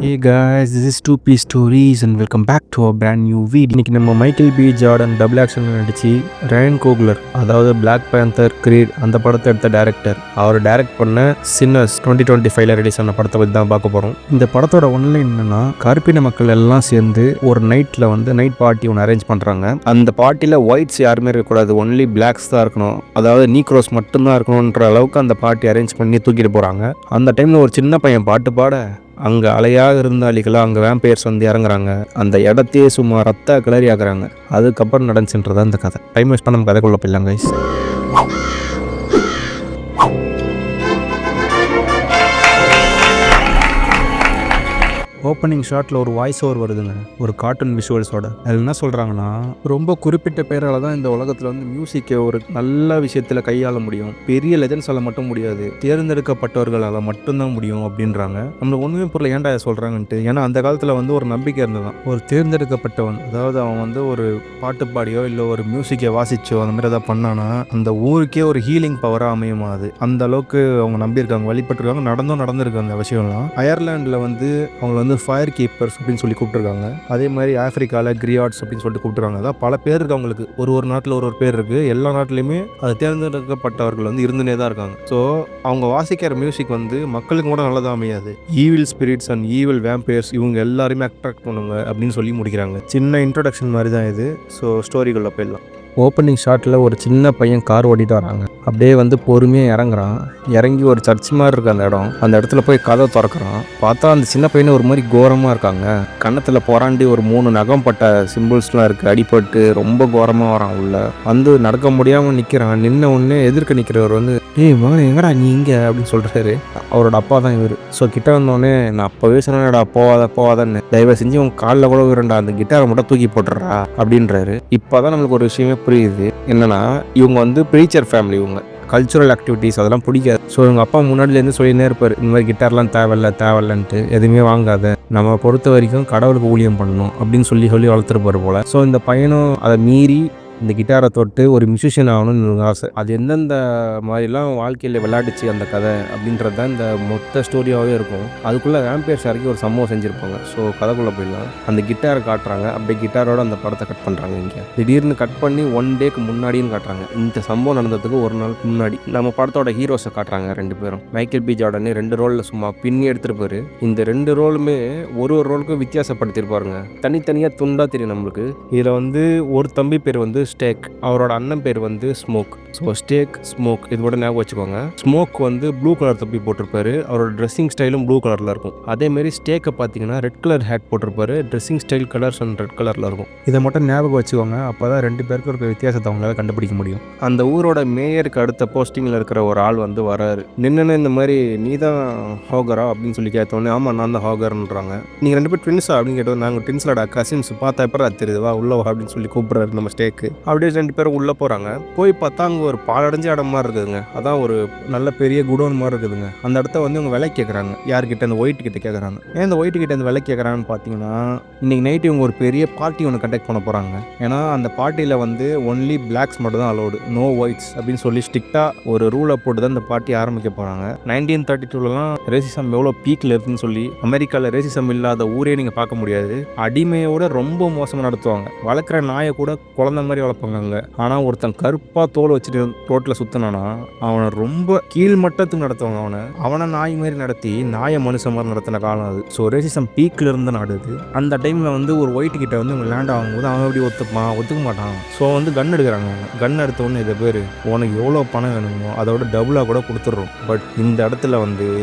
Hey guys, this is 2P Stories and welcome back to a brand new video. இன்னைக்கு நம்ம Michael B Jordan double ஆக்ஷனில் நடிச்சு Ryan Köhler, அதாவது black panther, greet அந்த படத்தை எடுத்த டேரக்டர், அவர் டைரக்ட் பண்ண சின்னர்ஸ் 2025 ரிலீஸ் ஆன படத்தை பற்றி தான் பார்க்க போகிறோம். இந்த படத்தோட ஒன்லைன் என்னன்னா, கருப்பின மக்கள் எல்லாம் சேர்ந்து ஒரு நைட்டில் நைட் பார்ட்டி ஒன்று அரேஞ்ச் பண்ணுறாங்க. அந்த பார்ட்டியில் ஒயிட்ஸ் யாருமே இருக்கக்கூடாது, ஒன்லி பிளாக்ஸ் தான் இருக்கணும், அதாவது நீக்ரோஸ் மட்டும்தான் இருக்கணுன்ற அளவுக்கு அந்த பார்ட்டி அரேஞ்ச் பண்ணி தூக்கிட்டு போகிறாங்க. அந்த டைமில் ஒரு சின்ன பையன் பாட்டு பாட அங்கே அலையாக இருந்தாலிகளாக அங்கே வேம்பயர்ஸ் இறங்குறாங்க. அந்த இடத்தையே சும்மா ரத்த கிளறி ஆக்குறாங்க. அதுக்கப்புறம் நடந்துச்சுன்றதான் இந்த கதை. டைம் வேஸ்ட் பண்ண நம்ம கதைக்குள்ள போயிடலாம் கைஸ். ஓப்பனிங் ஷாட்டில் ஒரு வாய்ஸ் ஓவர் வருதுங்க, ஒரு கார்ட்டூன் விஷுவல்ஸோட. அதில் என்ன சொல்கிறாங்கன்னா, ரொம்ப குறிப்பிட்ட பேரால் தான் இந்த உலகத்தில் மியூசிக்கை ஒரு நல்ல விஷயத்தில் கையாள முடியும், பெரிய லெஜண்ட்ஸால் மட்டும் முடியாது, தேர்ந்தெடுக்கப்பட்டவர்களால் மட்டும்தான் முடியும் அப்படின்றாங்க. நம்மளுக்கு ஒன்றுமே பொருள் ஏன்டா சொல்கிறாங்கன்ட்டு. ஏன்னா அந்த காலத்தில் ஒரு நம்பிக்கை இருந்ததான், ஒரு தேர்ந்தெடுக்கப்பட்டவன், அதாவது அவன் ஒரு பாட்டு பாடியோ இல்லை ஒரு மியூசிக்கை வாசிச்சோ அந்த மாதிரி ஏதாவது பண்ணானா அந்த ஊருக்கே ஒரு ஹீலிங் பவராக அமையுமா. அது அந்த அளவுக்கு அவங்க நம்பியிருக்காங்க, வழிபட்டுருக்காங்க, நடந்திருக்கு அந்த விஷயம்லாம். அயர்லாண்டில் அவங்க ஃபயர் கீப்பர்ஸ் அப்படின்னு சொல்லி கூப்பிட்டுருக்காங்க. அதே மாதிரி ஆப்பிரிக்காவில் கிரியாட்ஸ் அப்படின்னு சொல்லிட்டு கூப்பிட்டுருக்காங்க. அதான் பல பேர் இருக்குது அவங்களுக்கு, ஒரு நாட்டில் ஒரு பேர் இருக்குது. எல்லா நாட்டிலையுமே அது தேர்ந்தெடுக்கப்பட்டவர்கள் இருந்துனே தான் இருக்காங்க. ஸோ அவங்க வாசிக்கிற மியூசிக் மக்களுக்கு கூட நல்லதாக அமையாது. Evil spirits and evil vampires இவங்க எல்லாருமே அட்ராக்ட் பண்ணுங்க அப்படின்னு சொல்லி முடிக்கிறாங்க. சின்ன இன்ட்ரடக்ஷன் மாதிரி தான் இது. ஸோ ஸ்டோரிக்குள்ளே போயிடலாம். ஓப்பனிங் ஷாட்டில் ஒரு சின்ன பையன் கார் ஓட்டிகிட்டு வராங்க. அப்படியே பொறுமையாக இறங்குறான். இறங்கி ஒரு சர்ச் மாதிரி இருக்குது அந்த இடம். அந்த இடத்துல போய் கதை திறக்கிறான். பார்த்தா அந்த சின்ன பையனை ஒரு மாதிரி கோரமாக இருக்காங்க. கன்னத்தில் போராண்டி ஒரு 3 நகம் பட்ட சிம்பிள்ஸ்லாம் இருக்குது. அடிபட்டு ரொம்ப கோரமாக வரான். உள்ள நடக்க முடியாமல் நிற்கிறான். நின்ன உடனே எதிர்க்க நிற்கிறவர் டேய் மகன் எங்கடா நீ இங்கே அப்படின்னு சொல்கிறாரு. அவரோட அப்பா தான் இவர். ஸோ கிட்ட வந்தோடனே, நான் அப்போவே சொன்னேன்டா போவாதான்னு, தயவு செஞ்சு உங்க காலில் கூட விரண்டா, அந்த கிட்டாரை மட்டும் தூக்கி போட்டுறா அப்படின்றாரு. இப்போ தான் நம்மளுக்கு ஒரு விஷயமே புரியுது. என்னன்னா, இவங்க ப்ரீச்சர் ஃபேமிலி, இவங்க கல்ச்சுரல் ஆக்டிவிட்டீஸ் அதெல்லாம் பிடிக்காது. ஸோ எங்கள் அப்பா முன்னாடிலேருந்து சொல்லினே இருப்பார், இந்த மாதிரி கிட்டார்லாம் தேவையில்லன்ட்டு, எதுவுமே வாங்காத, நம்ம பொறுத்த வரைக்கும் கடவுளுக்கு ஊழியம் பண்ணணும் அப்படின்னு சொல்லி வளர்த்துருப்பாரு போல். ஸோ இந்த பையனும் அதை மீறி இந்த கிட்டாரை தொட்டு ஒரு மியூசிஷியன் ஆகணும்னு ஆசை. அது எந்தெந்த மாதிரிலாம் வாழ்க்கையில் விளையாடிச்சு அந்த கதை அப்படின்றது தான் இந்த மொத்த ஸ்டோரியாகவே இருக்கும். அதுக்குள்ளே வேம்பயர்ஸ் இறக்கி ஒரு சம்பவம் செஞ்சுருப்பாங்க. ஸோ கதைக்குள்ளே போயிடலாம். அந்த கிட்டாரை காட்டுறாங்க. அப்படியே கிட்டாரோட அந்த படத்தை கட் பண்ணுறாங்க. இங்கே திடீர்னு கட் பண்ணி 1 டேக்கு முன்னாடின்னு காட்டுறாங்க. இந்த சம்பவம் நடந்ததுக்கு 1 நாளுக்கு முன்னாடி நம்ம படத்தோட ஹீரோஸை காட்டுறாங்க. 2 பேரும் மைக்கேல் பி ஜார்டன் 2 ரோலில் சும்மா பின்னி எடுத்துருப்பாரு. இந்த 2 ரோலுமே ஒரு ரோலுக்கும் வித்தியாசப்படுத்திருப்பாருங்க. தனித்தனியாக துண்டாக தெரியும் நம்மளுக்கு. இதில் ஒரு தம்பி பேர் ஸ்டேக், அவரோட அண்ணன் பேர் ஸ்மோக். ஸோ ஸ்டேக், ஸ்மோக் இதோட ஞாபகம் வச்சுக்கோங்க. ஸ்மோக் ப்ளூ கலர் தொப்பி போட்டிருப்பாரு. அவரோட ட்ரெஸ்ஸிங் ஸ்டைலும் ப்ளூ கலரில் இருக்கும். அதேமாரி ஸ்டேக்கை பார்த்தீங்கன்னா ரெட் கலர் ஹேட் போட்டிருப்பாரு. Dressing style colours and red கலரில் இருக்கும். இதை மட்டும் ஞாபகம் வச்சுக்கோங்க. அப்போ தான் 2 பேருக்கு ஒரு வித்தியாசத்தை அவங்களால கண்டுபிடிக்க முடியும். அந்த ஊரோட மேயருக்கு அடுத்த போஸ்டிங்கில் இருக்கிற ஒரு ஆள் வராரு. நின்னுன்னு இந்த மாதிரி நீ தான் ஹோகரா அப்படின்னு சொல்லி கேட்டோன்னே, ஆமாம் நான் தான் ஹோகர்ன்றாங்க. நீங்கள் 2 பேர் ட்வின்ஸா அப்படின்னு கேட்டோம். நாங்கள் ட்வின்ஸ்லடா, கசின்ஸ், பார்த்தா எப்போ தெரியுது, வா உள்ள வா அப்படின்னு சொல்லி கூப்பிட்றாரு நம்ம ஸ்டேக்கு. அப்படியே 2 பேரும் உள்ளே போகிறாங்க. போய் பார்த்தா அங்கே ஒரு பாலடைஞ்ச இடம் மாதிரி இருக்குதுங்க. அதான் ஒரு நல்ல பெரிய குடோன் மாதிரி இருக்குதுங்க. அந்த இடத்த அவங்க விலை கேட்குறாங்க. யார்கிட்ட? அந்த ஒயிட் கிட்ட கேட்குறாங்க. ஏன் இந்த ஒயிட் கிட்ட அந்த விலை கேட்குறாங்கன்னு பார்த்தீங்கன்னா, இன்னைக்கு நைட்டு இவங்க ஒரு பெரிய பார்ட்டி ஒன்று கண்டக்ட் பண்ண போகிறாங்க. ஏன்னா அந்த பார்ட்டியில் ஒன்லி பிளாக்ஸ் மட்டும் தான் அலோடு, நோ ஒயிட்ஸ் அப்படின்னு சொல்லி ஸ்ட்ரிக்டாக ஒரு ரூலை போட்டு தான் இந்த பார்ட்டி ஆரம்பிக்க போகிறாங்க. 1932லாம் ரேசிசம் எவ்வளோ பீக்கில் இருக்குன்னு சொல்லி, அமெரிக்காவில் ரேசிசம் இல்லாத ஊரே நீங்கள் பார்க்க முடியாது. அடிமையோட ரொம்ப மோசமாக நடத்துவாங்க. வளர்க்குற நாயை கூட குழந்தை மாதிரி வளர்ப்பாங்க. ஆனால் ஒருத்தன் கருப்பாக தோல் வச்சுட்டு ரோட்டில் சுற்றினானா அவனை ரொம்ப கீழ்மட்டத்துக்கு நடத்துவாங்க. அவனை நாய் மாதிரி நடத்தி நாயை மனுஷன் மாதிரி நடத்தின காலம் அது. ஸோ ரேசிசம் பீக்கில் இருந்த நாடு அது. அந்த டைமில் ஒரு ஒயிட் கிட்ட இவங்க லேண்ட் ஆகும்போது அவன் எப்படி ஒத்துக்க மாட்டான். ஸோ கன் எடுக்கிறாங்க. கன் எடுத்த உடனே இதை பேர் உனக்கு எவ்வளோ பணம் வேணுமோ அதோட டபுளாக கூட கொடுத்துட்றோம். பட் இந்த இடத்துல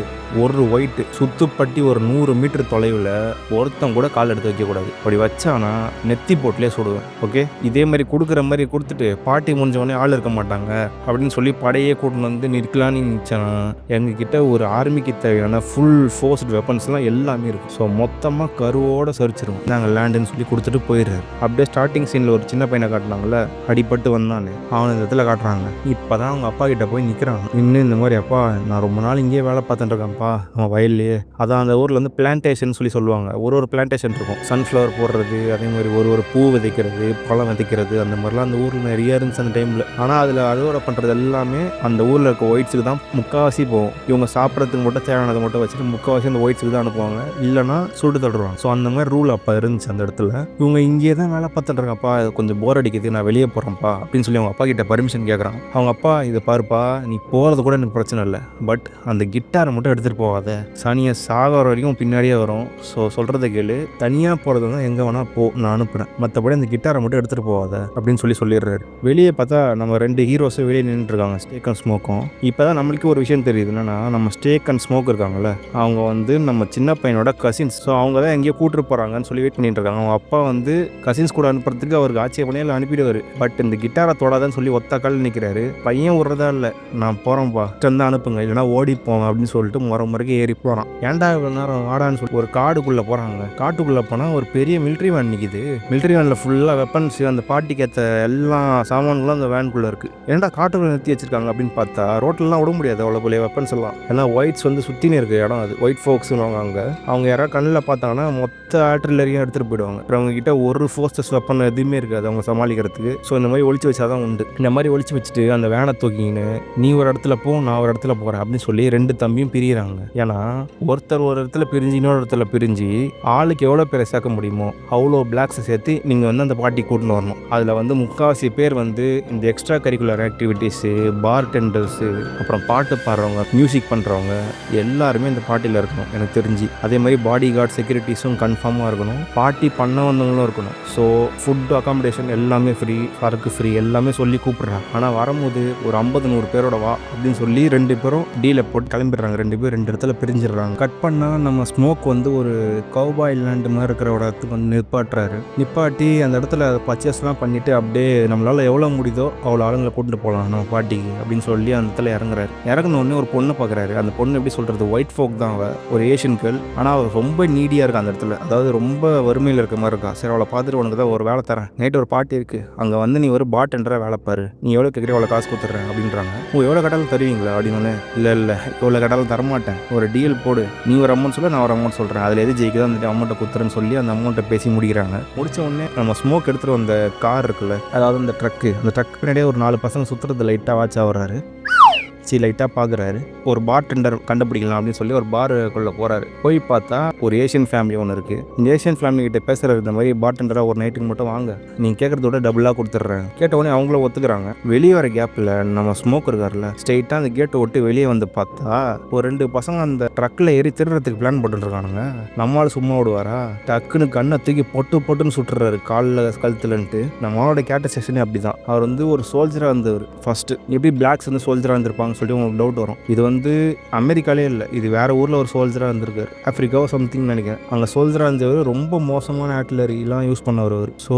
ஒரு ஒயிட்டு சுத்துப்பட்டி ஒரு 100 மீட்டர் தொலைவில் ஒருத்தன் கூட கால் எடுத்து வைக்கக்கூடாது. அப்படி வச்சானா நெத்தி போட்டிலே சுடுவேன். ஓகே, இதே மாதிரி கொடுக்குற மாதிரி கொடுத்துட்டு பார்ட்டி முடிஞ்சவொடனே ஆள் இருக்க மாட்டாங்க அப்படின்னு சொல்லி படையே கூட்டு நிற்கலான்னு நினச்சானா, எங்ககிட்ட ஒரு ஆர்மிக்கு தேவையான ஃபுல் ஃபோர்ஸ்ட் வெப்பன்ஸ்லாம் எல்லாமே இருக்குது. ஸோ மொத்தமாக கருவோடு சரிச்சிருவோம், நாங்கள் லேண்டுன்னு சொல்லி கொடுத்துட்டு போயிடுறாரு. அப்படியே ஸ்டார்டிங் சீனில் ஒரு சின்ன பையனை காட்டினாங்கல்ல, அடிபட்டு வந்தானே, அவனை இந்த இடத்துல காட்டுறாங்க. இப்போ தான் அவங்க அப்பா கிட்ட போய் நிற்கிறான். இன்னும் இந்த மாதிரி, அப்பா நான் ரொம்ப நாள் இங்கேயே வேலை பார்த்துட்டு இருக்கேன்ப்பா அவன் வயல்லையே. அதான் அந்த ஊரில் பிளான்டேஷன் சொல்லி சொல்லுவாங்க. ஒரு பிளான்டேஷன் இருக்கும், சன்ஃப்ளவர் போடுறது, அதே மாதிரி ஒரு பூ விதைக்கிறது, பழம் விதைக்கிறது, அந்த மாதிரிலாம் அந்த ஊரில் நிறைய இருந்துச்சு அந்த டைமில். ஆனால் அதில் அறுவடை பண்ணுறது எல்லாமே அந்த ஊரில் இருக்க ஒயிட்ஸுக்கு தான் முக்கால்வாசி போகும். இவங்க சாப்பிட்றதுக்கு மட்டும் தேவையானதை மட்டும் வச்சுட்டு முக்கால்வாசி அந்த ஒயிட்ஸுக்கு தான் அனுப்புவாங்க, இல்லைனா சுட்டு தடுவாங்க. ஸோ அந்த மாதிரி ரூல் அப்போ இருந்துச்சு அந்த இடத்துல. இவங்க இங்கே தான் வேலை பார்த்துட்டுருக்கப்பா, கொஞ்சம் போர் அடிக்குது, நான் வெளியே போகிறேன்ப்பா அப்படின்னு சொல்லி அவங்க அப்பா கிட்ட பர்மிஷன் கேட்குறாங்க. அவங்க அப்பா, இதை பாருப்பா, நீ போகிறது கூட எனக்கு பிரச்சனை இல்லை, பட் அந்த கிட்டாரை மட்டும் எடுத்துகிட்டு போகாத, சனியை சாகிற வரைக்கும் பின்னாடியே வரும். ஸோ சொல்கிறத கேளு, தனியாக போகிறது தான் எங்கே வேணால் போ, நான் அனுப்புகிறேன், மற்றபடி அந்த கிட்டாரை மட்டும் எடுத்துகிட்டு போகாத அப்படின்னு சொல்லிடுறாரு. வெளியே பார்த்தா நம்ம 2 ஹீரோஸும் வெளியே நின்றுட்டுருக்காங்க, ஸ்டேக் அண்ட் ஸ்மோக்கும். இப்போ தான் நம்மளுக்கு ஒரு விஷயம் தெரியுது, என்னன்னா நம்ம ஸ்டேக் அண்ட் ஸ்மோக் இருக்காங்கல்ல, அவங்க வந்து நம்ம சின்ன பையனோட கசின்ஸ். ஸோ அவங்க தான் எங்கேயோ கூப்பிட்டு போகிறாங்கன்னு சொல்லி வெயிட் பண்ணிட்டு இருக்காங்க. அவங்க அப்பா வந்து கசின்ஸ் கூட அனுப்புறதுக்கு அவருக்கு ஆட்சேபனையில் அனுப்பிடுவார். பட் இந்த கிட்டாரை தொடாதான்னு சொல்லி ஒத்த கால் நிற்கிறாரு. பையன் விட்றதா இல்லை, நான் போகிறேன்ப்பா, தான் அனுப்புங்க, இல்லைனா ஓடிப்போங்க அப்படின்னு சொல்லிட்டு முறைக்கு ஏறி போகிறான். ஏன்டா இவ்வளோ நேரம் ஆடான்னு சொல்லி ஒரு காடுக்குள்ளே போகிறாங்க. காட்டுக்குள்ளே போனால் ஒரு பெரிய மிலிட்ரி வேன் நிற்கிது. மிலிட்ரி வேனில் ஃபுல்லாக வெப்பன்ஸ், அந்த பார்ட்டிக்கு ஏற்ற எல்லா சாமான்களும் அந்த வேனுக்குள்ளே இருக்குது. ஏன்டா காட்டுக்குள்ளே நிறுத்தி வச்சிருக்காங்க அப்படின்னு பார்த்தா, ரோட்லலாம் விட முடியாது அவ்வளோ பெரிய வெப்பன்ஸ் எல்லாம். ஏன்னா ஒயிட்ஸ் வந்து சுற்றினு இருக்குது இடம், அது ஒயிட் ஃபோக்ஸ்னு வாங்க. அவங்க யாராவது கண்ணில் பார்த்தாங்கன்னா மொத்த ஆர்ட்டிலரியும் எடுத்துகிட்டு போயிடுவாங்க. அப்புறம் அவங்க கிட்ட ஒரு ஃபோர்ஸஸ் வெப்பன் எதுவுமே இருக்காது அவங்க சமாளிக்கிறதுக்கு. ஸோ இந்த மாதிரி ஒழிச்சு வச்சாதான் உண்டு. இந்த மாதிரி ஒழிச்சு வச்சுட்டு அந்த வேனை தூக்கின்னு நீ ஒரு இடத்துல போ, நான் ஒரு இடத்துல போகிறேன் அப்படின்னு சொல்லி 2 தம்பியும் பிரிகிறாங்க. ஏன்னா ஒருத்தர் ஒரு இடத்துல பிரிஞ்சு இன்னொரு இடத்துல பிரிஞ்சு ஆளுக்கு எவ்வளோ பேரை சேர்க்க முடியுமோ அவ்வளோ பிளாக்ஸை சேர்த்து நீங்கள் வந்து அந்த பார்ட்டி கூட்டின்னு வரணும். அதில் வந்து முக்கால்வாசி பேர் வந்து இந்த எக்ஸ்ட்ரா கரிக்குலர் ஆக்டிவிட்டீஸு, பார் டெண்டர்ஸு, அப்புறம் பாட்டு பாடுறவங்க, மியூசிக் பண்ணுறவங்க எல்லாருமே இந்த பார்ட்டியில் இருக்கணும் எனக்கு தெரிஞ்சு. அதே மாதிரி பாடி கார்டு செக்யூரிட்டிஸும் கன்ஃபார்மாக இருக்கணும், பார்ட்டி பண்ண வந்தவங்களும் இருக்கணும். ஸோ ஃபுட்டு, அகாமடேஷன் எல்லாமே ஃப்ரீ, சரக்கு ஃப்ரீ, எல்லாமே சொல்லி கூப்பிட்றாங்க. ஆனால் வரும்போது ஒரு 50-100 பேரோட வா அப்படின்னு சொல்லி 2 பேரும் டீலை போட்டு கிளம்பிடுறாங்க. 2 பேர் 2 இடத்துல பிரிஞ்சிடுறாங்க. கட் பண்ணால் நம்ம ஸ்மோக் வந்து ஒரு கௌபாய் லேண்டு மாதிரி இருக்கிற இடத்துக்கு வந்து நிப்பாட்டி அந்த இடத்துல பர்ச்சேஸ்லாம் பண்ணிவிட்டு அப்படியே நம்மளால் எவ்வளோ முடியுதோ அவ்வளோ ஆளுங்களை கூட்டிட்டு போகலாம் நம்ம பார்ட்டிக்கு அப்படின்னு சொல்லி அந்த இடத்துல இறங்குறாரு. இறங்கினோடனே ஒரு பொண்ணை பார்க்குறாரு. அந்த பொண்ணு எப்படி சொல்கிறது, ஒயிட் ஃபோக் தான், அவள் ஒரு ஏஷியன் கேர்ள். ஆனால் அவள் ரொம்ப நீடியாக இருக்கா அந்த இடத்துல, அதாவது ரொம்ப வறுமையில் இருக்க மாதிரி இருக்கா. சரி, அவளை பார்த்துட்டு உனக்கு தான் ஒரு வேலை தரேன், நைட்டு ஒரு பார்ட்டி இருக்குது, அங்கே வந்து நீ ஒரு பார் டெண்டராக வேலை பாரு, நீ எவ்வளோ கேட்குற அவ்வளோ காசு கொடுத்துட்றேன் அப்படின்றாங்க. எவ்வளோ கட்டாலும் தருவீங்களா அப்படின்னு. இல்லை இவ்வளோ கட்டாலும் தரமாட்டேன், ஒரு டீல் போடு, நீ ஒரு அமௌண்ட் சொல்ல, நான் ஒரு அமௌண்ட் சொல்கிறேன், அதில் எது ஜெயிக்குதோ அந்த அமௌண்ட்டை கொடுத்துறேன்னு சொல்லி அந்த அமௌண்ட்டை பேசி முடிக்கிறாங்க. முடிச்ச உடனே நம்ம ஸ்மோக் எடுத்துகிட்டு வந்த கார் இருக்குல்ல, அதாவது அந்த ட்ரக் பின்னாடியே ஒரு 4 பசங்க சுற்றுறது லைட்டாக வாட்ச் ஆகுறாரு. லைட்டாக பார்க்குறாரு. ஒரு பார் டெண்டர் கண்டுபிடிக்கலாம் அப்படின்னு சொல்லி ஒரு பாருக்குள்ளே போகிறாரு. போய் பார்த்தா ஒரு ஏஷியன் ஃபேமிலி ஒன்று இருக்குது. இந்த ஏஷியன் ஃபேமிலி கிட்ட பேசுகிறது, இந்த மாதிரி பார் டெண்டராக ஒரு நைட்டுக்கு மட்டும் வாங்க, நீங்கள் கேட்குறதோட டபுளாக கொடுத்துட்றேன். கேட்ட உடனே அவங்களும் ஒத்துக்கிறாங்க. வெளியே வர கேப்பில் நம்ம ஸ்மோக் இருக்கார்ல, ஸ்ட்ரெயிட்டாக அந்த கேட்டை விட்டு வெளியே வந்து பார்த்தா ஒரு 2 பசங்க அந்த ட்ரக்கில் ஏறி திருடுறதுக்கு பிளான் போட்டுருக்கானுங்க. நம்மளால் சும்மா விடுவாரா, டக்குன்னு கண்ணை தூக்கி பொட்டுன்னு சுட்டுறாரு காலில் கழுத்துலன்ட்டு. நம்மளோட கேட்ட செஷனே அப்படி தான். அவர் வந்து ஒரு சோல்ஜராக இருந்தவர் ஃபஸ்ட்டு. எப்படி பிளாக்ஸ் வந்து சோல்ஜராக இருந்திருப்பாங்க சொல்லிட்டு உங்களுக்கு டவுட் வரும். இது வந்து அமெரிக்காலே இல்லை, இது வேற ஊரில் ஒரு சோல்ஜராக இருந்திருக்காரு, ஆஃப்ரிக்காவோ சம்திங் நினைக்கிறேன். அங்கே சோல்ஜராக இருந்தவர், ரொம்ப மோசமான ஆர்ட்டிலரிலாம் யூஸ் பண்ணவர் அவர். ஸோ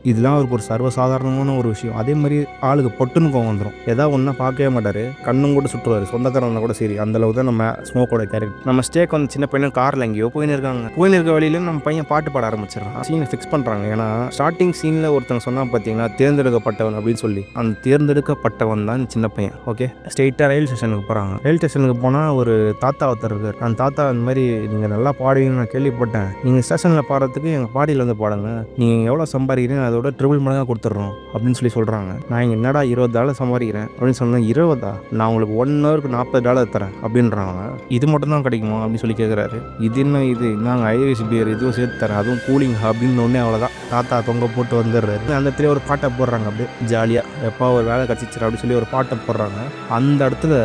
இதெல்லாம் அவருக்கு ஒரு சர்வசாதாரணமான ஒரு விஷயம். அதே மாதிரி ஆளுக்கு பொட்டுன்னு கோவம் வந்துடும், ஏதாவது ஒன்றா பார்க்கவே மாட்டார், கண்ணும் கூட சுற்றுவார், சொந்தக்காரங்க கூட. சரி, அந்தளவு தான் நம்ம ஸ்மோக்கோட கேரக்டர். நம்ம ஸ்டேக் வந்து சின்ன பையன் காரில் எங்கேயோ போயின்னு இருக்க வழியில நம்ம பையன் பாட்டு பாட ஆரம்பிச்சிடறான். சீனை ஃபிக்ஸ் பண்ணுறாங்க. ஏன்னா ஸ்டார்டிங் சீனில் ஒருத்தங்க சொன்னால் பார்த்தீங்கன்னா தேர்ந்தெடுக்கப்பட்டவன் அப்படின்னு சொல்லி, அந்த தேர்ந்தெடுக்கப்பட்டவன் தான் சின்ன பையன். ஓகே, ஸ்ட்ரெயிட்டாக ரயில் ஸ்டேஷனுக்கு போகிறாங்க. ரயில் ஸ்டேஷனுக்கு போனால் ஒரு தாத்தா ஒருத்தர் இருக்கார். அந்த தாத்தா இந்த மாதிரி, நீங்கள் நல்லா பாடுவீங்கன்னு நான் கேள்விப்பட்டேன், நீங்கள் ஸ்டேஷனில் பாடுறதுக்கு எங்கள் பாடியில் வந்து பாடுங்க, நீங்கள் எவ்வளோ சம்பாதிக்கிறீங்க அதோட ட்ரிபிள் மடங்காக கொடுத்துட்றோம் அப்படின்னு சொல்கிறாங்க. நான் இங்கே என்னடா $20 சம்பாதிக்கிறேன் அப்படின்னு சொன்னேன். 20? நான் உங்களுக்கு 1 ஹவருக்கு $40 தரேன் அப்படின்றாங்க. இது மட்டும் தான் கிடைக்குமா அப்படின்னு சொல்லி கேட்குறாரு. இது என்ன, இது நாங்கள் ஐரிஷ் பியர் இதுவும் சேர்த்து தரேன், அதுவும் கூலிங் அப்படின்னு ஒன்றே. அவ்வளோதான், தாத்தா தொங்க போட்டு வந்துடுறாரு. அந்த இடத்துல ஒரு பாட்டை போடுறாங்க, அப்படியே ஜாலியாக எப்போ ஒரு வேலை கச்சிச்சிரு அப்படின்னு சொல்லி ஒரு பாட்டை போடுறாங்க. அந்த இடத்துல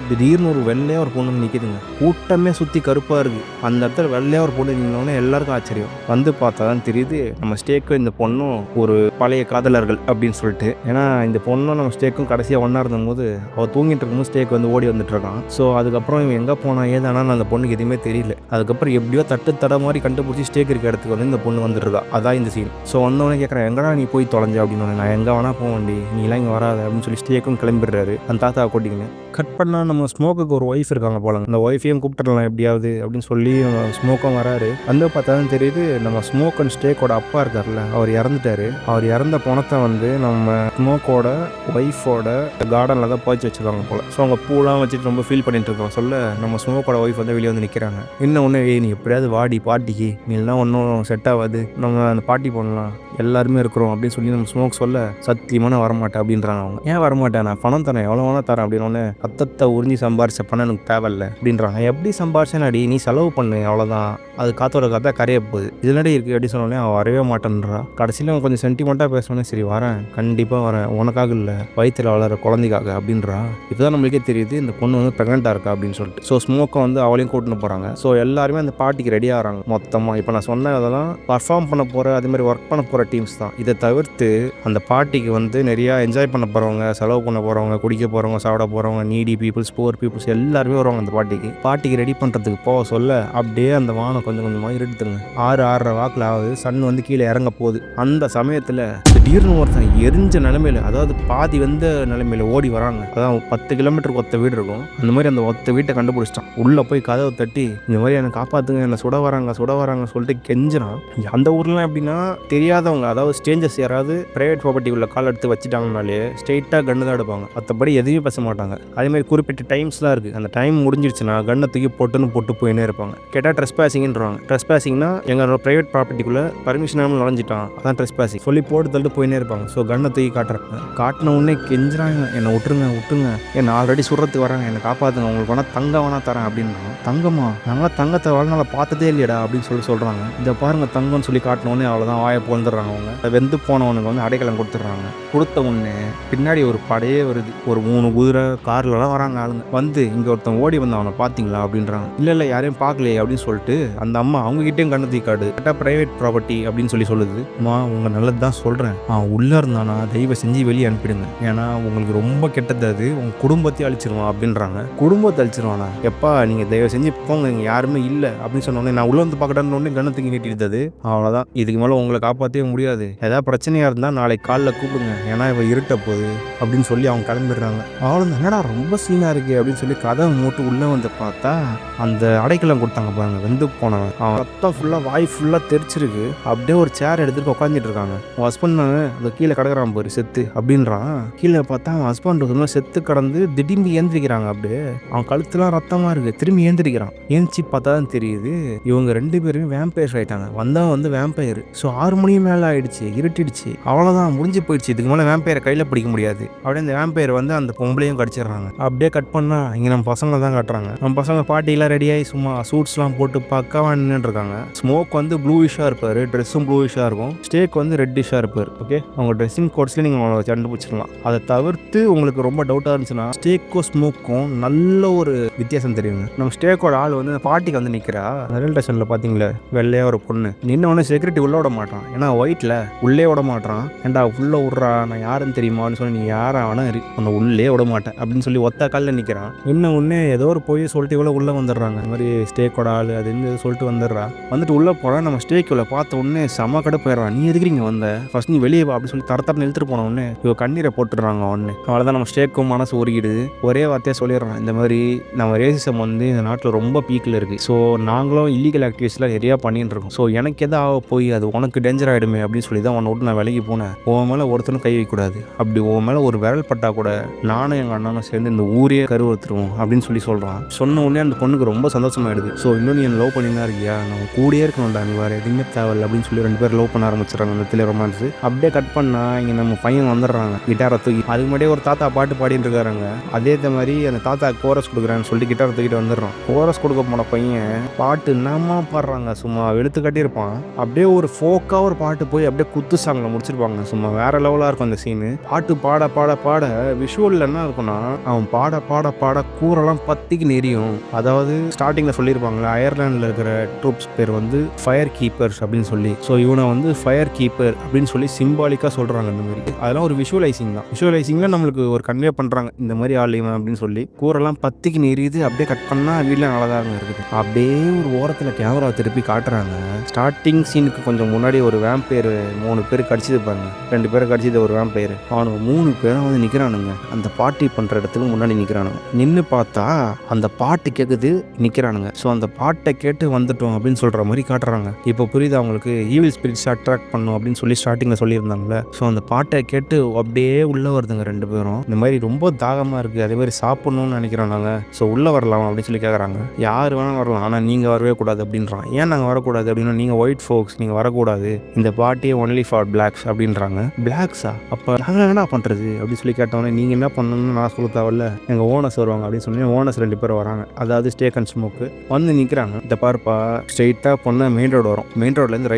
திடீர்னு ஒரு வெள்ளையாக ஒரு பொண்ணு நிற்கிதுங்க. கூட்டமே சுற்றி கருப்பாக இருக்குது. அந்த இடத்துல வெள்ளையாக ஒரு பொண்ணு நின்னோடனே எல்லாருக்கும் ஆச்சரியம். வந்து பார்த்தா தான் தெரியுது நம்ம ஸ்டேக்கும் இந்த பொண்ணும் ஒரு பழைய காதலர்கள் அப்படின்னு சொல்லிட்டு. ஏன்னா இந்த பொண்ணும் நம்ம ஸ்டேக்கும் கடைசியாக ஒன்றா இருந்தபோது அவள் தூங்கிட்டு இருக்கும்போது ஸ்டேக் வந்து ஓடி வந்துட்டு இருக்கான். ஸோ அதுக்கப்புறம் இவன் எங்கே போனால் ஏதானான்னு அந்த பொண்ணுக்கு எதுவுமே தெரியல. அதுக்கப்புறம் எப்படியோ தட மாதிரி கண்டுபிடிச்சி ஸ்டேக் இருக்க இடத்துக்கு வந்து இந்த பொண்ணு வந்துருக்கா. அதான் இந்த சீன். ஸோ வந்தவொடனே கேட்குறேன், எங்கடா நீ போய் தொலைஞ்ச அப்படின்னு. நான் எங்கே வேணா போக வேண்டி, நீலாம் இங்கே வராது அப்படின்னு சொல்லி ஸ்டேக்கும் கிளம்பிடுறாரு அந்த தாத்தாவை கூட்டிக்கின்னு. கட் பண்ணால் நம்ம ஸ்மோக்குக்கு ஒரு ஒய்ஃப் இருக்காங்க போலங்க. அந்த ஒய்ஃபையும் கூப்பிட்டுடலாம் எப்படியாவது அப்படின்னு சொல்லி ஸ்மோக்கும் வராரு. வந்து பார்த்தா தான் தெரியுது நம்ம ஸ்மோக் அண்ட் ஸ்டேக்கோட அப்பா இருக்கார்ல, அவர் இறந்துட்டாரு. அவர் இறந்த பணத்தை வந்து நம்ம ஸ்மோக்கோட ஒய்ஃபோட கார்டனில் தான் போய்ச்சி வச்சுருக்காங்க போல. ஸோ அவங்க பூலாம் வச்சுட்டு ரொம்ப ஃபீல் பண்ணிட்டு இருக்கோம். சொல்ல நம்ம ஸ்மோக்கோட ஒய்ஃப் வந்து வெளியே வந்து நிற்கிறாங்க. இன்னும் ஒன்று நீ எப்படியாவது வாடி பார்ட்டிக்கு, நீ எல்லாம் ஒன்றும் செட் ஆகாது, நம்ம அந்த பார்ட்டி பண்ணலாம், எல்லாருமே இருக்கிறோம் அப்படின்னு சொல்லி நம்ம ஸ்மோக் சொல்ல சத்தியமான வரமாட்டேன் அப்படின்றாங்க. அவங்க ஏன் வரமாட்டேன், நான் பணம் தரேன், எவ்வளோ வேணா தரேன் அப்படின்னு ரத்தத்தை உறிஞ்சி சம்பாரிச்ச பணம் எனக்கு தேவையில்லை அப்படின்றாங்க. எப்படி சம்பாரிச்சேன் அடி, நீ செலவு பண்ணு அவ்வளோதான், அது காத்தோட காத்தா கரைய போகுது, இதுலடி இருக்குது அப்படி சொன்னோடனே அவன் வரவே மாட்டேன்றா. கடைசியில் அவன் கொஞ்சம் சென்டிமெண்ட்டாக பேசணுன்னே சரி வரேன், கண்டிப்பாக வரேன், உனக்காக இல்லை வயிற்றில் வளர குழந்தைக்காக அப்படின்றா. இப்போதான் நம்மளுக்கே தெரியுது இந்த பொண்ணு வந்து ப்ரெக்னெண்ட்டாக இருக்கா அப்படின்னு சொல்லிட்டு. ஸோ ஸ்மோக்கை வந்து அவளையும் கூட்டின்னு போகிறாங்க. ஸோ எல்லாருமே அந்த பார்ட்டிக்கு ரெடி ஆகிறாங்க மொத்தமாக. இப்போ நான் சொன்ன அதெல்லாம் பர்ஃபார்ம் பண்ண போகிற அதே மாதிரி ஒர்க் பண்ண போகிற டீம்ஸ் தான். இதை தவிர்த்து அந்த பார்ட்டிக்கு வந்து நிறையா என்ஜாய் பண்ண போகிறவங்க, செலவு பண்ண போகிறவங்க, குடிக்க போகிறவங்க, சாப்பிட போகிறவங்க, நீடி பீப்புள்ஸ், புவர் பீப்புள்ஸ் எல்லாருமே வருவாங்க அந்த பார்ட்டிக்கு ரெடி பண்ணுறதுக்கு போக சொல்ல அப்படியே அந்த வானம் கொஞ்சம் கொஞ்சமாக இருட்டுங்க. 6-6:30 வாக்கில் ஆகுது. சன் வந்து கீழே இறங்க போகுது. அந்த சமயத்தில் திடீர்னு ஒருத்தன் எரிஞ்ச நிலைமையில, அதாவது பாதி வந்த நிலைமையில ஓடி வராங்க. அதான் 10 கிலோமீட்டருக்கு ஒத்த வீடு இருக்கும். அந்த மாதிரி அந்த ஒத்த வீட்டை கண்டுபிடிச்சிட்டான். உள்ளே போய் கதவை தட்டி இந்த மாதிரி என்னை காப்பாற்றுங்க, என்னை சுட வராங்க சொல்லிட்டு கெஞ்சினான். அந்த ஊர்லாம் எப்படின்னா தெரியாதவங்க, அதாவது ஸ்டேஞ்சர்ஸ் யாராவது பிரைவேட் ப்ராப்பர்ட்டி உள்ள கால் எடுத்து வச்சுட்டாங்கனாலே ஸ்ட்ரெயிட்டாக கன்று தான் எடுப்பாங்க. மற்றபடி எதுவுமே பேச மாட்டாங்க. அதேமாதிரி குறிப்பிட்ட டைம்ஸ்லாம் இருக்குது. அந்த டைம் முடிஞ்சிடுச்சுன்னா கண்ணை தூக்கி போட்டு போயினே இருப்பாங்க. கேட்டால் ட்ரெஸ் பாசிங்ன்றாங்க. ட்ரெஸ் பாசிங்னா எங்களோட பிரைவேட் ப்ராப்பர்ட்டிக்குள்ளே பர்மிஷன் இல்லாமல் நுழைஞ்சிட்டான், அதான் ட்ரெஸ் பாசிங் சொல்லி போட்டு தள்ளிட்டு போயினே இருப்பாங்க. ஸோ கண்ணை தூக்கி காட்டுறாங்க. காட்டின உடனே கெஞ்சுறாங்க, என்னை விட்டுருங்க, என்னை ஆல்ரெடி சுடுறதுக்கு வராங்க, என்னை காப்பாற்றுங்க, உங்களுக்கு வேணால் தங்கம் வேணா தரேன் அப்படின்றாங்க. தங்கமா, நாங்களாம் தங்கத்தை வாழ்நாள பார்த்ததே இல்லையடா அப்படின்னு சொல்கிறாங்க. இந்த பாருங்க தங்கம்னு சொல்லி காட்டினோடனே அவ்வளோதான் வாயை போந்துடுறாங்க. அவங்க வெந்து போனவனுக்கு வந்து அடைக்கலம் கொடுத்துட்றாங்க. கொடுத்த உடனே பின்னாடி ஒரு படையே வருது. ஒரு 3 குதிரை கார்லலாம் வராங்க ஆளுங்க. வந்து இங்கே ஒருத்தன் ஓடி வந்து அவனை பார்த்தீங்களா அப்படின்றாங்க. இல்லை யாரையும் பார்க்கலையே அப்படின்னு சொல்லிட்டு அந்த அம்மா அவங்ககிட்டயும் கண்ணு தீக்காடு. கரெக்டாக ப்ரைவேட் ப்ராப்பர்ட்டி அப்படின்னு சொல்லுது. அம்மா உங்கள் நல்லது தான் சொல்கிறேன், உள்ளே இருந்தானா தயவு செஞ்சு வெளியே அனுப்பிடுங்க, ஏன்னா உங்களுக்கு ரொம்ப கெட்டது, அது உங்கள் குடும்பத்தையும் அழிச்சிருவான் அப்படின்றாங்க. குடும்பத்தை அழிச்சிருவானா? எப்பா நீங்கள் தயவு செஞ்சு போங்க, இங்கே யாருமே இல்லை அப்படின்னு சொன்னோடனே நான் உள்ளே வந்து பார்க்கட்டான்னு கண்ணை தூக்கி நீட்டிடுது. அவ்வளோதான், இதுக்கு மேலே உங்களை காப்பாற்றவே முடியாது, ஏதாவது பிரச்சனையாக இருந்தால் நாளைக்கு காலில் கூப்பிடுங்க, ஏன்னா இவ இருட்ட போகுது அப்படின்னு சொல்லி அவங்க கிளம்பிடுறாங்க. அவ்வளோதான், என்னடா ரொம்ப சீனாக இருக்குது அப்படின்னு சொல்லி கதை மூட்டு உள்ளே வந்து பார்த்தா அந்த அடைக்கலம் கொடுத்தாங்க பாருங்க, வெந்து போனவன். அவன் ரத்தம் ஃபுல்லாக வாய் ஃபுல்லாக தெரிச்சிருக்கு. அப்படியே ஒரு சேர் எடுத்துட்டு உட்காந்துட்டு இருக்காங்க. அவன் ஹஸ்பண்ட் அந்த கீழே கிடக்குறான் பாரு செத்து அப்படின்றான். கீழே பார்த்தா அவன் ஹஸ்பண்ட் செத்து கடந்து திடீர்னு ஏந்திரிக்கிறாங்க. அப்படியே அவன் கழுத்துலாம் ரத்தமாக இருக்குது. திரும்பி ஏந்திரிக்கிறான். ஏந்திச்சு பார்த்தா தான் தெரியுது இவங்க 2 பேருமே வேம்பயர்ஸ் ஆகிட்டாங்க. வந்தவன் வந்து வேம்பயர். ஸோ 6 மணி மேலே ஆயிடுச்சு, இருட்டிடுச்சு, அவ்வளோதான் முடிஞ்சு போயிடுச்சு. இதுக்கு மேலே வேம்பயரை கையில் பிடிக்க முடியாது. அப்படியே அந்த வேம்பயர் வந்து அந்த பொம்பளையும் கடிச்சிடுறாங்க. அப்படியே கட் பண்ணால் இங்கே நம்ம பசங்க தான் காட்டுறாங்க. நம்ம பசங்க பார்ட்டிலாம் ரெடியாகி சும்மா சூட்ஸ்லாம் போட்டு பக்காவாக நின்றுட்டு இருக்காங்க. ஸ்மோக் வந்து ப்ளூயிஷாக இருப்பார், ட்ரெஸ்ஸும் ப்ளூயிஷாக இருக்கும். ஸ்டேக் வந்து ரெட்டிஷாக இருப்பார். ஓகே, அவங்க ட்ரெஸ்ஸிங் கோட்ஸ்லேயே நீங்கள் கண்டுபிடிச்சிடலாம். அதை தவிர்த்து உங்களுக்கு ரொம்ப டவுட்டாக இருந்துச்சுன்னா ஸ்டேக்கும் ஸ்மோக்கும் நல்ல ஒரு வித்தியாசம் தெரியுங்க. நம்ம ஸ்டேக்கோட ஆள் வந்து பார்ட்டிக்கு வந்து நிற்கிறா. ரயில்வே ஸ்டேஷனில் பார்த்தீங்களே வெள்ளையாக ஒரு பொண்ணு நின்று ஒன்று செக்யூரிட்டி உள்ளே விட மாட்டான், ஏன்னா ஒயிட்டில் உள்ளே விட மாட்டான். ஏன்டா உள்ளே விட்றா, நான் யாருன்னு தெரியுமான்னு சொல்லி, நீ யாரா வேணா உன்னை உள்ளே விட மாட்டேன் அப்படின்னு சொல்லி ஒத்த காலில் நிற்கிறான். இன்னும் ஒன்று ஏதோ ஒரு போய் சொல்லிட்டு இவ்வளோ உள்ளே வந்துடுறாங்க. இந்த மாதிரி ஸ்டேக்கோட ஆள் அது சொல்லிட்டு வந்துடுறா. வந்துட்டு உள்ளே போகிறான். நம்ம ஸ்டேக்குள்ள பார்த்த உடனே செம கடை போயிடுறான். நீ எதுக்குறீங்க வந்த, ஃபர்ஸ்ட் நீ வெளியே வா அப்படின்னு சொல்லி தரத்தரன்னு இழுத்துட்டு போன உடனே இவ கண்ணீரை போட்டுடுறாங்க. ஒன்று அவ்வளோதான், நம்ம ஸ்டேக்கும் மனசு உருகிடுது. ஒரே வார்த்தையாக சொல்லிடுறான், இந்த மாதிரி நம்ம ரேசிசம் வந்து இந்த நாட்டில் ரொம்ப பீக்கில் இருக்குது. ஸோ நாங்களும் இல்லீகல் ஆக்டிவிட்டிஸ்லாம் நிறையா பண்ணிட்டு இருக்கோம். ஸோ எனக்கு எதாவது போய் அது உனக்கு டேஞ்சர் ஆகிடுமே அப்படின்னு சொல்லி தான் உன்னை விட்டு நான் விலகி போனேன். உன் மேலே ஒருத்தனும் கை வைக்கக்கூடாது, அப்படி உன் மேலே ஒரு விரல் பட்டா கூட நானும் எங்கள் அண்ணனும் சேர்ந்து இந்த ஊரே கருவத்துருவோம் அப்படின்னு சொல்லி சொல்கிறான். சொன்ன உடனே அந்த பொண்ணுக்கு ரொம்ப சந்தோஷமாயிடுது. ஸோ இன்னும் நீ என் லவ் பண்ணி தான் இருக்கியா, நம்ம கூடயே இருக்கணும்டா, நீ வேறு எதுவுமே தேவையில்லை அப்படின்னு சொல்லி 2 பேர் லவ் பண்ண ஆரம்பிச்சிடறாங்க. அந்த திலே ரொமான்ஸ் அப்படியே கட் பண்ணால் இங்கே நம்ம பையன் வந்துடுறாங்க கிட்டாரை தூக்கி. அதுக்கு முன்னாடியே ஒரு தாத்தா பாட்டு பாடிட்டு இருக்காருங்க. அதே மாதிரி அந்த தாத்தா கோரஸ் கொடுக்குறான்னு சொல்லிட்டு கிட்டாரை தூக்கிட்டு வந்துடுறான். கோரஸ் கொடுக்க போன பையன் பாட்டு என்னமா பாடுறாங்க, சும்மா வெளுத்து கட்டியிருப்பான். அப்படியே ஒரு ஃபோக்காக ஒரு பாட்டு போய் அப்படியே குத்து சாங்கில் முடிச்சிருப்பாங்க. சும்மா வேற லெவலாக இருக்கும் அந்த சீனு. பாட்டு பாட பாட பாட விஷுவலில் என்ன இருக்குன்னா, அவன் பாட பாட பாட கூரெல்லாம் பத்திக்கு நெறியும். அதாவது ஸ்டார்டிங்கில் சொல்லியிருப்பாங்களே அயர்லாண்டில் இருக்கிற இருக்கிற ட்ரூப்ஸ் பேர் வந்து ஃபயர் கீப்பர்ஸ் அப்படின்னு சொல்லி. ஸோ இவனை வந்து ஃபயர் கீப்பர் அப்படின்னு சொல்லி சிம்பாலிக்காக சொல்கிறாங்க. இந்த மாதிரி அதெல்லாம் ஒரு விஷுவலைசிங் தான். விஷுவலைசிங்கில் நம்மளுக்கு ஒரு கன்வே பண்ணுறாங்க இந்த மாதிரி ஆள் இவன் அப்படின்னு சொல்லி. கூரெல்லாம் பத்திக்கு நெறியுது. அப்படியே கட் பண்ணால் வீட்டில் நல்லா தான் இருக்குது. அப்படியே ஒரு ஓரத்தில் கேமரா திருப்பி காட்டுறாங்க. ஸ்டார்டிங் சீனுக்கு கொஞ்சம் முன்னாடி ஒரு வேம்பயர் 3 பேர் கடிச்சிது பாருங்க. 2 பேரை கடிச்சிது ஒரு வேம்பயர். அவனுக்கு 3 பேரும் வந்து நிற்கிறானுங்க. அந்த பார்ட்டி பண்ணுற இடத்துக்கு முன்னாடி நிற்கிறானுங்க. நின்று பார்த்தா அந்த பாட்டு கேட்குது, நிற்கிறானுங்க. ஸோ அந்த பாட்டை கேட்டு வந்துட்டோம் அப்படின்னு சொல்கிற மாதிரி காட்டுறாங்க. இப்போ புரியுது அவங்களுக்கு ஈவில் ஸ்பிரிட்ஸ் அட்ராக்ட் பண்ணும் அப்படின்னு சொல்லி ஸ்டார்டிங்கில் சொல்லியிருந்தாங்களே. ஸோ அந்த பாட்டை கேட்டு அப்படியே உள்ளே வருதுங்க 2 பேரும். இந்த மாதிரி ரொம்ப தாகமாக இருக்குது, அதே மாதிரி சாப்பிட்ணுன்னு நினைக்கிறோம் நாங்கள். ஸோ உள்ளே வரலாம் அப்படின்னு சொல்லி கேட்குறாங்க. யார் வேணாலும் வரலாம், ஆனால் நீங்கள் வரவே கூடாது அப்படின்றான். ஏன் நாங்கள் வரக்கூடாது அப்படின்னா, நீங்கள் ஒயிட் ஃபோக்ஸ், நீங்கள் வரக்கூடாது, இந்த பார்ட்டியே ஒன்லி ஃபார் பிளாக்ஸ் அப்படின்றாங்க. பிளாக்ஸா? அப்போ நாங்கள் என்ன பண்ணுறது அப்படின்னு சொல்லி கேட்டோன்னே, நீங்கள் என்ன பண்ணணும்னு நான் சொல்ல தேவையில்ல, எங்கள் ஓனர்ஸ் வருவாங்க அப்படின்னு சொல்லி ஓனர்ஸ் 2 பேர் வராங்க. அதாவது ஸ்டேக் அண்ட் ஸ்மோக்கு வந்து நிற்கிறாங்க. இந்த பார்ப்பா ஸ்ட்ரெயிட்டாக போனால் மெயின் ரோடு வரும். மெயின் ரோட்லேருந்து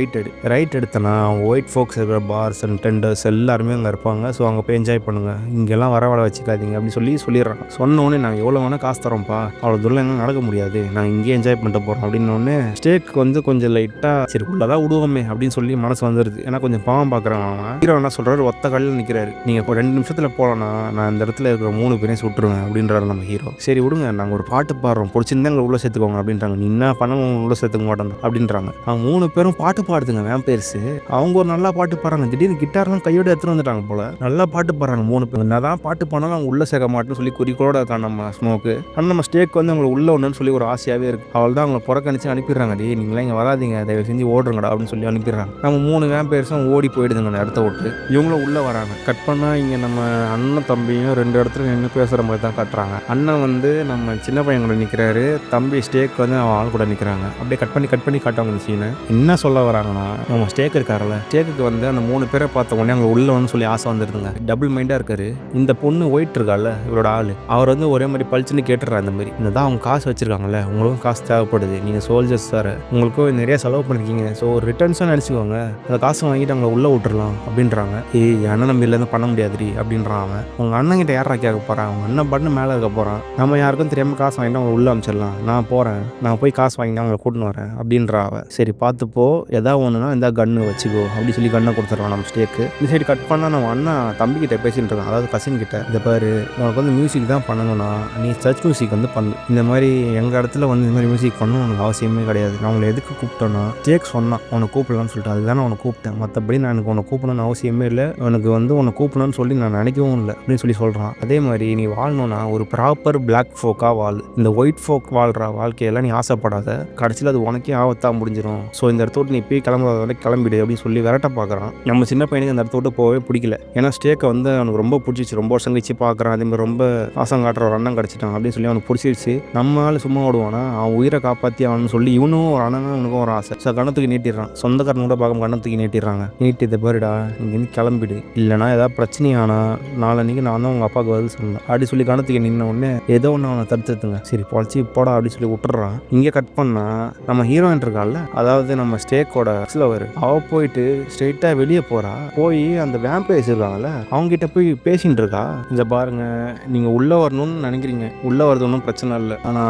ரைட் எடுத்தனா அவங்க ஒயிட் ஃபோக்ஸ் இருக்கிற பார்ஸ் அண்ட் டெண்டர்ஸ் எல்லாருமே அங்கே இருப்பாங்க. ஸோ அங்கே போய் என்ஜாய் பண்ணுங்கள், இங்கெல்லாம் வர வச்சுக்காதீங்க அப்படின்னு சொல்லிடுறாங்க. சொன்னோடனே நாங்கள் எவ்வளோ வேணால் காசு தரோம்ப்பா, அவ்வளோ தூரம் எல்லாம் நடக்க முடியாது, நாங்கள் இங்கேயே என்ஜாய் பண்ணிட்டு போகிறோம் அப்படின்னோடனே ஸ்டேக் வந்து கொஞ்சம் லைட்டாக சரி உள்ளதான் விடுவோமே அப்படின்னு சொல்லி மனசு வந்துடுது. ஏன்னா கொஞ்சம் பாவம் பார்க்குறாங்க. அவன் ஹீரோ என்ன சொல்கிறாரு, ஒத்த காலில் நிற்கிறாரு. நீங்கள் இப்போ 2 நிமிஷத்தில் போகலன்னா நான் இந்த இடத்துல இருக்கிற 3 பேரையும் சுட்டுருவேன் அப்படின்றாரு நம்ம ஹீரோ. சரி விடுங்க, நாங்கள் ஒரு பாட்டு பாடுறோம், பிடிச்சிருந்தா எங்களை உள்ள சேர்த்துக்கோங்க அப்படின்றாங்க. நீ என்ன பண்ண உள்ள சேர்த்துக்க மாட்டோம் அப்படின்றாங்க. அவங்க 3 பேரும் பாட்டு பாடுதுங்க வேம்பயர்ஸ். அவங்க ஒரு நல்லா பாட்டு பாடுறாங்க. திடீர்னு கிட்டார்லாம் கையோட எடுத்துட்டு வந்துட்டாங்க போல. நல்லா பாட்டு பாடுறாங்க 3 பேர். என்னதான் பாட்டு பண்ணாலும் அவங்க உள்ள சேர்க்க மாட்டேன்னு சொல்லி குறிக்கோட இருக்கான் நம்ம ஸ்மோக்கு. ஆனால் நம்ம ஸ்டேக் வந்து அவங்களை உள்ள ஒன்றுன்னு சொல்லி ஒரு ஆசையாகவே இருக்கு. அவள் தான் அவங்களை புறக்கணிச்சு அனுப்பிடுறாங்க. டே நீங்களாம் இங்கே வராதிங்க, தயவு செஞ்சு ஓடுறங்கடா அப்படின்னு சொல்லி அனுப்பிடுறாங்க. நம்ம 3 வேம்பயர்ஸும் ஓடி போயிடுதுங்க அந்த இடத்த விட்டு. இவங்களும் உள்ள வராங்க. கட் பண்ணால் இங்கே நம்ம அண்ணன் தம்பியும் 2 இடத்துல நின்று பேசுகிற மாதிரி தான் காட்டுறாங்க. அண்ணன் வந்து நம்ம சின்ன பையன் கூட நிற்கிறாரு, தம்பி ஸ்டேக் வந்து அவன் ஆள் கூட நிற்கிறாங்க. அப்படியே கட் பண்ணி காட்டுவாங்க சீனை. என்ன சொல்ல வராங்கன்னா, நம்ம ஸ்டேக் இருக்காருல்ல, ஸ்டேக்கு வந்து அந்த 3 பேரை பார்த்த உடனே அவங்க உள்ள வந்து சொல்லி ஆசை வந்துருதுங்க. டபுள் மைண்டாக இருக்காரு. இந்த பொண்ணு ஒயிட் இருக்கால இவரோட ஆள், அவர் வந்து ஒரே மாதிரி பழிச்சுன்னு கேட்டுறாரு. அந்த மாதிரி இந்த தான் அவங்க காசு வச்சிருக்காங்கல்ல, உங்களுக்கும் காசு தேவைப்படுது, நீங்கள் சோல்ஜர்ஸ் சார், உங்களுக்கும் நிறைய செலவு பண்ணிருக்கீங்க, ஸோ ஒரு ரிட்டர்ன்ஸாக நினச்சிக்கோங்க, அந்த காசு வாங்கிட்டு அவங்களை உள்ளே விட்டுறலாம் அப்படின்றாங்க. அண்ணன் நம்ம இல்லைன்னு பண்ண முடியாதுடி அப்படின்றான் அவன். அவங்க அண்ணன் கிட்ட யாரா கேட்க போகிறான், அவங்க அண்ணன் பண்ணு மேலே இருக்க போகிறான், நம்ம யாருக்கும் தெரியாமல் காசு வாங்கிட்டு அவங்க உள்ள அமைச்சிடலாம், நான் போகிறேன், நான் போய் காசு வாங்கிட்டு அவங்களை கூட்டின்னு வரேன் அப்படின்றா அவ. சரி பார்த்துப்போ, எதாவது ஒன்றுனா இந்த கன்று வச்சுக்கோ அப்படி சொல்லி கண்ணை கொடுத்துருவான் நம்ம ஸ்டேக்கு. இந்த சைடு கட் பண்ணால் நம்ம அண்ணா தம்பிக்கிட்ட பேசிட்டு இருக்கான், அதாவது கசின் கிட்ட. இந்த பாரு, உனக்கு வந்து மியூசிக் தான் பண்ணணும்னா நீ சர்ச் மியூசிக் வந்து பண்ணு, இந்த மாதிரி எங்கள் இடத்துல வந்து இந்த மாதிரி மியூசிக் பண்ணணும் உனக்கு அவசியமே கிடையாது. நான் உங்களை எதுக்கு கூப்பிட்டேன்னா, ஸ்டேக் சொன்னான் உன்னை கூப்பிடலான்னு சொல்லிட்டு, அதுதான் உன்னை கூப்பிட்டேன், மற்றபடி நான் எனக்கு உன்னை கூப்பிடணும்னு அவசியமே இல்லை, உனக்கு வந்து உன்னை கூப்பிடணும்னு சொல்லி நான் நினைக்கவும் இல்லை அப்படின்னு சொல்லி சொல்கிறான். அதே மாதிரி நீ வாழணும்னா ஒரு ப்ராப்பர் பிளாக் ஃபோக்காக வாழ், இந்த ஒயிட் ஃபோக் வாழ்கிற வாழ்க்கையெல்லாம் நீ ஆசைப்படாத, கடைசியில் அது உனக்கே ஆபத்தாக முடிஞ்சிடும். ஸோ இந்த இடத்த விட்டு நீ போய் கிளம்புறத கிளம்பிடு அப்படின்னு சொல்லி விரட்ட பார்க்குறான். நம்ம சின்ன பையனுக்கு அந்த இடத்த விட்டு போகவே பிடிக்கல. ஏன்னா ஸ்டேக்கை வந்து அவனுக்கு ரொம்ப பிடிச்சிச்சு, ரொம்ப வருஷம் கழிச்சு பார்க்குறான். அதேமாதிரி ரொம்ப பாசம் காட்டுற ஒரு அண்ணன் கிடச்சிட்டான் அப்படின்னு சொல்லி அவனுக்கு பிடிச்சிருச்சு. நம்மளால சும்மா ஓடுவானா, அவன் உயிரை காப்பாற்றி அவனு சொல்லி இவனும் ஒரு அண்ணனும் அவனுக்கும் ஒரு ஆசை. ஸோ கணத்துக்கு நீட்டிடுறான். சொந்தக்காரன் கூட பார்க்க கணத்துக்கு நீட்டிடுறாங்க. நீட்டி பாருடா இங்கேருந்து கிளம்பிடு, இல்லைனா ஏதாவது பிரச்சனையானா நாளைக்கு நான் தான் உங்கள் அப்பாவுக்கு பதில் சொல்லணும் அப்படி சொல்லி கணத்துக்கு நின்ன உடனே ஏதோ ஒன்று அவனை தடுத்துங்க. சரி பொழைச்சி போடா அப்படின்னு சொல்லி விட்டுறான். இங்கே கட் பண்ணா நம்ம ஹீரோயின் இருக்கால, அதாவது நம்ம ஸ்டேக்கோட லவர், அவ போயிட்டு ஸ்ட்ரெயிட்டா வெளியே போறா. போய் அந்த வேம்பயர்ஸ் இருக்காங்கல்ல அவங்க கிட்ட போய் பேசிட்டு இருக்கா. இந்த பாருங்க, நீங்க உள்ள வரணும்னு நினைக்கிறீங்க, உள்ள வரது ஒன்றும் பிரச்சனை இல்லை, ஆனா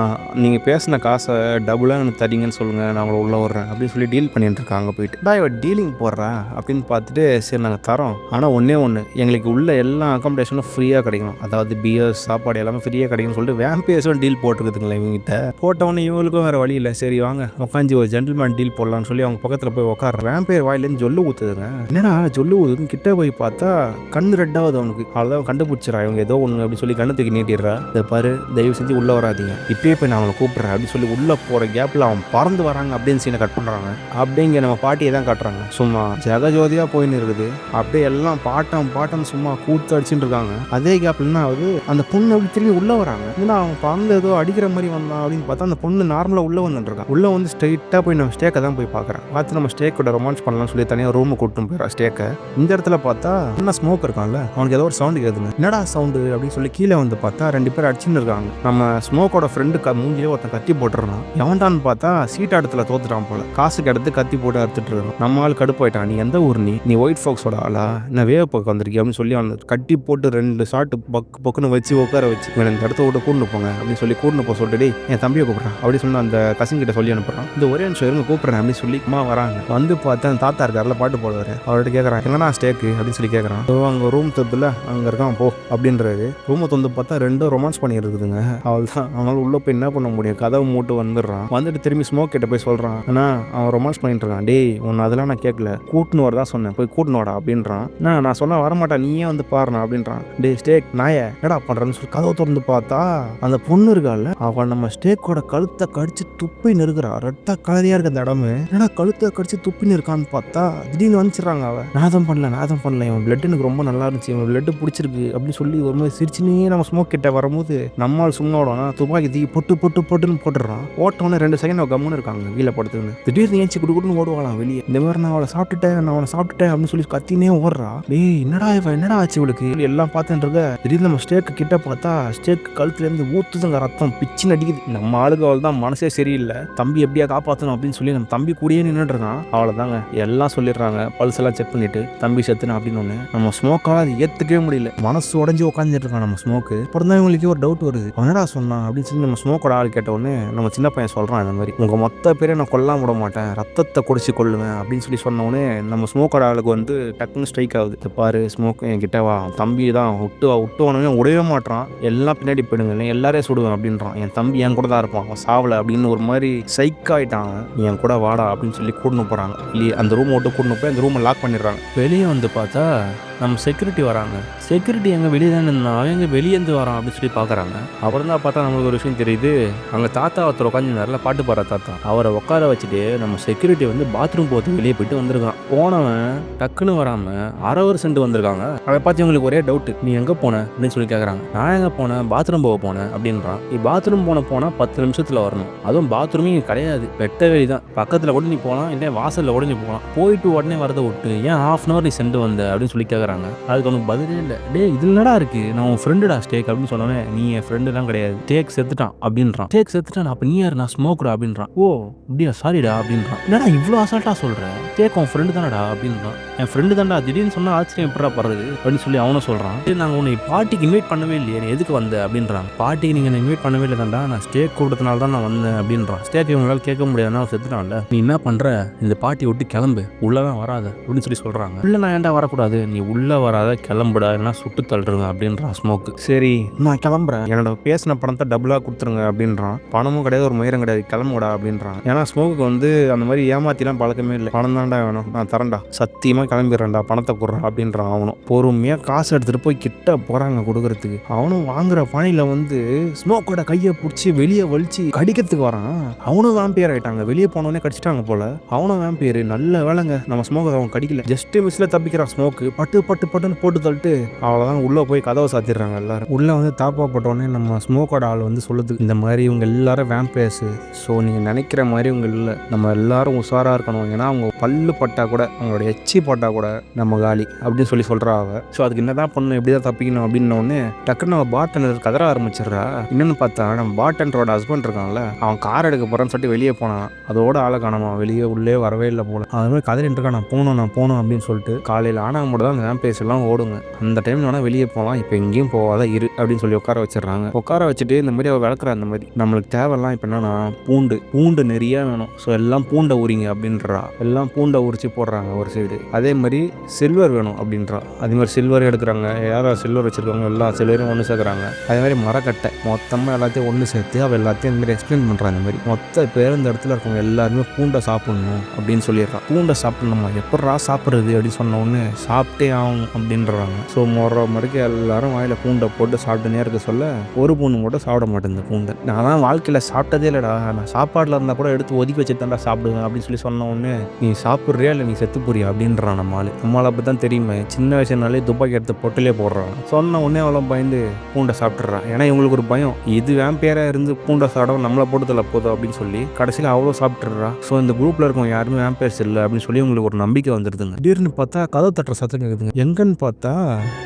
நீங்க பேசின காசை டபுளா எனக்கு தரீங்கன்னு சொல்லுங்க, நான் உங்களை உள்ள வர்றேன் அப்படின்னு சொல்லி டீல் பண்ணிட்டு இருக்காங்க. போயிட்டு இவ டீலிங் போடுறா அப்படின்னு பார்த்துட்டு சரி நாங்கள் தரோம், ஆனால் ஒன்னே ஒன்று, எங்களுக்கு உள்ள எல்லா அகாமடேஷனும் ஃப்ரீயாக கிடைக்கணும், அதாவது பியர்ஸ் சாப்பாடு எல்லாமே ஃப்ரீயாக கிடைக்கும்னு சொல்லிட்டு வேம்பயர்ஸும் டீல் போட்டுருக்குதுங்களா இவங்கிட்ட. போட்டவொன்னே இவங்களுக்கும் வேறு வழி இல்லை, சரி வாங்க உட்காந்து ஒரு ஜென்டில்மேன் டீல் போடலான்னு சொல்லி அவங்க பக்கத்தில் போய் உட்கார. வேம்பயர் வாயிலேருந்து ஜொல்லு ஊற்றுதுங்க. என்னடா ஜொல்லு ஊதுன்னு கிட்ட போய் பார்த்தா கண்ணு ரெட்டாவது அவனுக்கு. அவ்வளோதான் கண்டுபிடிச்சிடா இவங்க ஏதோ ஒன்று அப்படி சொல்லி கண்ணு தூக்கி நீட்டிடுறா. இதை பாரு தயவு செஞ்சு உள்ளே வராதிங்க, இப்பயே போய் நான் அவங்களை கூப்பிட்றேன் அப்படின்னு சொல்லி உள்ளே போகிற கேப்பில் அவன் பறந்து வராங்க அப்படின்னு சீனை கட் பண்ணுறாங்க. அப்படிங்க நம்ம பாட்டியை தான் காட்டுறாங்க. சும்மா ஜெகஜோதியாக போயின்னு இருக்குது. அப்படியே எல்லாம் பாட்டம் சும்மா கூத்து அடிச்சுட்டு இருக்காங்க. அதே கேப்ல என்ன ஆகுது, அந்த பொண்ணு அப்படி திரும்பி உள்ளே வராங்க. ஏன்னா அவன் பறந்து ஏதோ அடிக்கிற மாதிரி வந்தான் அப்படின்னு பார்த்தா அந்த பொண்ணு நார்மலாக உள்ளே வந்துட்டுருக்கான். உள்ளே வந்து ஸ்ட்ரெயிட்டாக போய் நம்ம ஸ்டேக்கை தான் போய் பார்க்குறேன். பார்த்து நம்ம ஸ்டேக்கோட ரொமான்ஸ் பண்ணலாம்னு சொல்லி தனியாக ரூமு கூப்பிட்டு போயிடா ஸ்டேக்கை. இந்த இடத்துல பார்த்தா என்ன ஸ்மோக் இருக்கான்ல, அவனுக்கு ஏதோ ஒரு சவுண்டு கேட்குதுங்க. என்னடா சவுண்டு அப்படின்னு சொல்லி கீழே வந்து பார்த்தா 2 பேர் அடிச்சுன்னு இருக்காங்க. நம்ம ஸ்மோக்கோட ஃப்ரெண்டு மூஞ்சிலே ஒருத்தன் கத்தி போட்டுறான். எவன்டான்னு பார்த்தா சீட்டாட்டத்தில் தோத்துட்டான் போல, காசுக்கு எடுத்து கத்தி போட்டு அறுத்துட்டு இருக்கான். நம்ம ஆள் கடுப்பாயிட்டான். நீ எந்த ஊர், நீ ஒயிட் ஃபோக்ஸோட ஆளா, நான் வேவ பக்கம் வந்திருக்கேன் அப்படின்னு சொல்லி அவனை கட்டி போட்டு 2 ஷாட்டு பக்குன்னு வச்சு உட்கார வச்சு இந்த இடத்த விட்டு கூண்டு போங்க அப்படின்னு சொல்லி கூண்டு போக சொல்லிட்டு என் தம்பியை கூப்பிட்றான் அப்படி சொல்லி அந்த கசின் கிட்ட சொல்லி அனுப்புறான். இந்த ஒரே நிமிஷம் இருங்க கூப்பிட்றேன் அப்படின்னு சொல்லி அம்மா வராங்க. வந்து பார்த்தா அந்த தாத்தா இருக்காருல பாட்டு போடுவார், அவர்கிட்ட கேட்குறான் என்னன்னா ஸ்டேக்கு அப்படின்னு சொல்லி கேட்குறான். அங்கே ரூம் தத்துல அங்கே இருக்கான் போ அப்படின்றாரு. ரூமை வந்து பார்த்தா ரெண்டும் ரொமான்ஸ் பண்ணி இருக்குதுங்க. அவள் தான் அவனால் உள்ள போய் என்ன பண்ண முடியும், கதவை மூட்டு வந்துடுறான். வந்துட்டு திரும்பி ஸ்மோக் கிட்ட போய் சொல்கிறான், ஆனால் அவன் ரொமான்ஸ் பண்ணிட்டு இருக்கான். டேய் உன்னை அதெல்லாம் நான் கேட்கல, கூட்டுன்னு வரதான் சொன்னேன், போய் கூட்டுன்னு வாடா அப்படின்றான். நான் சொன்ன வரமாட்டேன் நீயே வந்து பாருண்ணா அப்படின்றான். டே ஸ்டேக் நாய என்னடா பண்றேன்னு சொல்லி கதவை திறந்து பார்த்தா அந்த பொண்ணு இருக்கால, அவன் நம்ம ஸ்டேக்கோட கழுத்தை கடிச்சு துப்பின்னு இருக்கிறா. ரெட்ட கலரியா இருக்க அந்த இடமே, ஏன்னா கழுத்தை கடிச்சு துப்பின்னு இருக்கான்னு பார்த்தா திடீர்னு வந்துச்சிடறாங்க. அவன் நாதம் பண்ணல இவன் பிளட் எனக்கு ரொம்ப நல்லா இருந்துச்சு, இவன் பிளட் பிடிச்சிருக்கு அப்படின்னு சொல்லி ஒரு மாதிரி சிரிச்சுனே நம்ம ஸ்மோக் கிட்ட வரும்போது நம்மால் சும்மா விடுவானா துப்பாக்கி தீ போட்டுன்னு போட்டுடுறான். ஓட்டோன்னு 2 செகண்ட் அவன் கம்முன்னு இருக்காங்க வீல படுத்துன்னு. திடீர்னு ஏஞ்சி குடுக்குன்னு ஓடுவாளாம் வெளியே. இந்த மாதிரி நான் அவனை சாப்பிட்டுட்டேன் அப்படின்னு சொல்லி கத்தினே ஓடுறா. டேய் என்னடா ஆச்சு இவளுக்கு எல்லாம் பார்த்துட்டு இருக்க. திடீர்னு நம்ம ஸ்டேக்கு கிட்ட பார்த்தா ஸ்டேக் கழுத்துல இருந்து ஊத்துதுங்க ரத்தம் பிச்சு நடிக்குது. நம்ம ஆளுக்கு அவள் தான் மனசே சரியில்லை, தம்பி எப்படியா காப்பாற்றணும் அப்படின்னு சொல்லி நம்ம தம்பி கூடயே நின்றுட்டு இருக்கான். அவ்வளோதாங்க எல்லாம் சொல்லிடுறாங்க, பல்ஸ் எல்லாம் செக் பண்ணிட்டு தம்பி செத்துனா அப்படின்னு ஒன்று. நம்ம ஸ்மோக்கால அது ஏற்றுக்கவே முடியல, மனசு உடஞ்சி உட்காந்துட்டு இருக்கான் நம்ம ஸ்மோக்கு. அப்புறம் தான் இவங்களுக்கு ஒரு டவுட் வருது, என்னடா சொன்னான் அப்படின்னு சொல்லி நம்ம ஸ்மோக்கோட ஆள் கேட்ட உடனே நம்ம சின்ன பையன் சொல்கிறான், இந்த மாதிரி உங்கள் மொத்த பேரை நான் கொல்லாம விட மாட்டேன், ரத்தத்தை குடிச்சு கொள்ளுவேன் அப்படின்னு சொல்லி சொன்ன உடனே நம்ம ஸ்மோக்கோட ஆளுக்கு வந்து டக்குன்னு ஸ்ட்ரைக் ஆகுது. பாரு ஸ்மோக் என்கிட்ட வா, தம்பி தான் விட்டுவானே உடவே மாட்டான், எல்லாம் பின்னாடி போயிடுங்க எல்லாரையும் சுடுவேன் அப்படின்றான். என் தம்பி என் கூட தான் இருப்பான், அவன் சாவலை அப்படின்னு ஒரு மாதிரி சைக் ஆகிட்டான். என் கூட வாடா அப்படின்னு சொல்லி கூட்டின்னு போகிறாங்க. இல்லையே அந்த ரூம் விட்டு கூட்டின்னு போய் அந்த ரூமை லாக் பண்ணிடுறாங்க. வெளியே வந்து பார்த்தா நம்ம செக்யூரிட்டி வராங்க. செக்யூரிட்டி எங்கே வெளியே தானே இருந்தான், எங்கே வெளியேந்து வரான் அப்படின்னு சொல்லி பார்க்குறாங்க. அப்புறம் தான் பார்த்தா நம்மளுக்கு ஒரு விஷயம் தெரியுது, அங்கே தாத்தா ஒருத்தர் உட்காந்துருந்தாருல பாட்டு பாடுற தாத்தா, அவரை உட்கார வச்சுட்டு நம்ம செக்யூரிட்டி வந்து பாத்ரூம் போகிறதுக்கு வெளியே போயிட்டு வந்திருக்கான். போனவன் டக்குன்னு வராமல் அரவர் சென்று வந்திருக்காங்க. அதை பார்த்து இவங்களுக்கு ஒரே டவுட்டு, நீ எங்கே போன அப்படின்னு சொல்லி கேட்குறாங்க. நான் எங்கே போனேன், பாத்ரூம் போனேன் அப்படின்றான். நீ பாத்ரூம் போனால் 10 நிமிஷத்தில் வரணும், அதுவும் பாத்ரூமே இங்கே கிடையாது, வெட்ட வெளி தான், பக்கத்தில் கூட நீ போகலாம், இல்லை வாசலில் கூட நீ போகலாம், போயிட்டு உடனே வரதை விட்டு ஏன் ½ hour நீ சென்று வந்த அப்படின்னு சொல்லி கேட்குறாங்க. அதுக்கு அவனுக்கு பதிலே இல்லை. டே இது என்னடா இருக்கு, நான் உன் ஃப்ரெண்டுடா ஸ்டேக் அப்படின்னு சொன்னோன்னே, நீ என் ஃப்ரெண்டுலாம் கிடையாது, ஸ்டேக் செத்துட்டான் அப்படின்றான். ஸ்டேக் செத்துட்டான் அப்போ நீ யார், நான் ஸ்மோக்டா அப்படின்றான். ஓ அப்படியா சாரிடா அப்படின்றான். என்னடா இவ்வளோ அசால்ட்டா சொல்கிறேன், ஸ்டேக் உன் ஃப்ரெண்டு தானடா அப்படின்றான். என் ஃப்ரெண்டு தான்டா, திடீர்னு சொன்னால் ஆச்சரியம் எப்படா படுறது அப்படின்னு சொல்லி அவனும் சொல்கிறான். நாங்கள் உன்னை பார்ட்டிக்கு இன்வைட் பண்ணவே இல்லையே, நீ எதுக்கு வந்த அப்படின்றான். பார்ட்டிக்கு நீங்கள் என்ன இன்வைட் பண்ணவே இல்லை தான்டா, நான் ஸ்டேக் கூப்பிட்டதுனால தான் நான் வந்தேன் அப்படின்றான். ஸ்டேக் இவங்களால கேட்க முடியாதுன்னா செத்துட்டான்ல, நீ என்ன பண்ணுற, இந்த பார்ட்டி விட்டு கிளம்பு, உள்ளதான் வராத அப்படின்னு சொல்லி சொல்கிறாங்க. இல்லை நான் ஏன்டா வரக்கூடாது, நீ உள்ளே வராத கிளம்புடா, இல்லைனா சுட்டு தள்ளுருங்க அப்படின்றான் ஸ்மோக்கு. சரி நான் கிளம்புறேன், என்னோட பேசின பணத்தை டபுளாக கொடுத்துருங்க அப்படின்றான். பணமும் கிடையாது ஒரு மயிரம் கிடையாது, கிளம்புடா அப்படின்றான். ஏன்னா ஸ்மோக்கு வந்து அந்த மாதிரி ஏமாத்திலாம் பழக்கமே இல்லை. பணம் தான்டா வேணும், நான் தரேன்டா, சத்தியமாக கிளம்பிடுறேன்டா, பணத்தை கொடுறான் அப்படின்றான். அவனும் பொறுமையாக காசு எடுத்துகிட்டு போய் கிட்ட போகிறாங்க கொடுக்கறதுக்கு. அவனும் வாங்குற பணியில் வந்து ஸ்மோக்கோட கையை பிடிச்சி வெளியே வலிச்சு கடிக்கிறதுக்கு வரான். அவனும் வேம்பியர் ஆகிட்டாங்க, வெளியே போனோடனே கடிச்சிட்டாங்க போல. அவனும் வேம்பியர், நல்ல வேலைங்க நம்ம ஸ்மோக்கை அவன் கடிக்கல, ஜஸ்ட் மிஸ்ல தப்பிக்கிறான் ஸ்மோக்கு. பட்டுன்னு போட்டு தள்ளிட்டு அவ்வளோதான் உள்ளே போய் கதவை சாத்திடுறாங்க எல்லாரும். உள்ளே வந்து தாப்பா போட்டோடனே நம்ம ஸ்மோக்கோட ஆள் வந்து சொல்லுது, இந்த மாதிரி இவங்க எல்லாரும் வேம்பயர்ஸு, ஸோ நீங்கள் நினைக்கிற மாதிரி இவங்க இல்லை, நம்ம எல்லாரும் உஷாராக இருக்கணும், ஏன்னா அவங்க பல்லு பட்டா கூட அவங்களோட எச்சி பட்டா கூட நம்ம காலி அப்படின்னு சொல்லி சொல்கிறா அவ. ஸோ அதுக்கு என்ன தான் பண்ணணும், எப்படி தான் தப்பிக்கணும் அப்படின்னோடனே டக்குன்னு நம்ம பார்ட்டனர் கதற ஆரம்பிச்சிடுறா. இன்னொன்று பார்த்தா நம்ம பார்ட்டனரோட ஹஸ்பண்ட் இருக்கான்ல, அவன் கார் எடுக்க போகிறான்னு சொல்லிட்டு வெளியே போனான், அதோட ஆளை காணாமா, வெளியே உள்ளே வரவே இல்லை போல. அது மாதிரி கதறிட்டு இருக்கா, நான் போகணும் அப்படின்னு சொல்லிட்டு. காலையில் ஆனால் மட்டும் தான் அந்த வேம்பயர்ஸ் எல்லாம் ஓடுங்க, அந்த டைம் வேணால் வெளியே போகலாம், இப்போ எங்கேயும் போகாத இரு அப்படின்னு சொல்லி உட்கார வச்சிடறாங்க. உட்கார வச்சுட்டு இந்த மாதிரி அவள் விளக்குறா, அந்த மாதிரி நம்மளுக்கு தேவையெல்லாம் இப்போ என்னன்னா பூண்டு நிறைய வேணும், ஸோ எல்லாம் பூண்டை உரிங்க அப்படின்றா. எல்லாம் பூண்டை உரிச்சு போடுறாங்க ஒரு சைடு. அதே மாதிரி சில்வர் வேணும் அப்படின்றா. அதே மாதிரி சில்வர் எடுக்கிறாங்க, யாரும் சில்வர் வச்சுருக்காங்க எல்லா சில்வரையும் ஒன்று சேர்க்குறாங்க. அதே மாதிரி மரக்கட்டை மொத்தமாக எல்லாத்தையும் ஒன்று சேர்த்து அவள் எல்லாத்தையும் இந்த மாதிரி எக்ஸ்பிளைன் பண்ணுறான். இந்த மாதிரி மொத்த பேர் இந்த இடத்துல இருக்கவங்க எல்லாருமே பூண்டை சாப்பிடணும் அப்படின்னு சொல்லிடுறான். பூண்டை சாப்பிடணுமா, எப்படா சாப்பிட்றது அப்படின்னு சொன்ன உடனே சாப்பிட்டே ஆகணும் அப்படின்றாங்க. ஸோ முறைக்கு எல்லாரும் வாயில் பூண்டை போட்டு சாப்பிட்டுனே இருக்க சொல்ல ஒரு பூண்டு மட்டும் சாப்பிட மாட்டேன் இந்த பூண்டை. நான் தான் வாழ்க்கையில் சாப்பிட்டதே இல்லைடா, நான் சாப்பாட்டில் இருந்தால் கூட எடுத்து ஒதுக்கி வச்சு தான்டா சாப்பிடுவேன் அப்படின்னு சொல்லி சொன்ன உடனே, நீ சாப்பிட்றியா இல்லை நீ செத்து போறியா அப்படின்றான் நம்மளால் அப்படி தான் தெரியுமே, சின்ன வயசுனாலே துப்பாக்கி எடுத்து பொட்டிலே போடுறான். சொன்ன உடனே அவ்வளோ பயந்து பூண்டை சாப்பிட்றான். ஏன்னா இவங்களுக்கு ஒரு பயம், இது வேம்பையராக இருந்து பூண்டை சாப்பிட நம்மளை போட்டதில்ல போதும் அப்படின்னு சொல்லி கடைசியில் அவ்வளோ சாப்பிட்றா. ஸோ இந்த குரூப்பில் இருக்கவங்க யாருமே வேம்பையர்ஸ் இல்லை அப்படின்னு சொல்லி உங்களுக்கு ஒரு நம்பிக்கை வந்துடுதுங்க. திடீர்னு பார்த்தா கதவு தட்டுற சத்தம் கேட்குதுங்க. எங்கன்னு பார்த்தா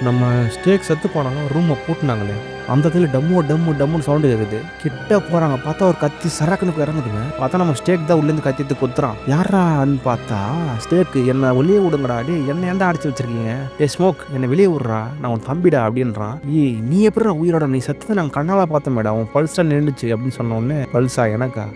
நம்ம ஸ்டேக் செத்து போனாங்க, ரூமை பூட்டினாங்களே அந்த இடத்துல டம்முன்னு சவுண்டு கேட்குது. கிட்ட போகிறாங்க, பார்த்தா ஒரு கத்தி சரக்குனுக்கு இறங்குதுங்க. பார்த்தா நம்ம ஸ்டேக் தான் உள்ளேருந்து கத்திட்டு கொத்துறான். யாரான்னு பார்த்தா ஸ்டேக்கு, என்ன வெளியே விடுங்கடா, டே என்ன ஏன்டா அடிச்சு வச்சிருக்கீங்க, டே ஸ்மோக் என்ன வெளியே விட்றா, நான் உன் தம்பிடா அப்படின்றான். நீ எப்படி உயிரோட, நீ சத்தத்தை நாங்கள் கண்ணால பார்த்தோம் மேடம், அவன் பல்ஸா நின்றுச்சு அப்படின்னு சொன்ன உடனே, பல்ஸா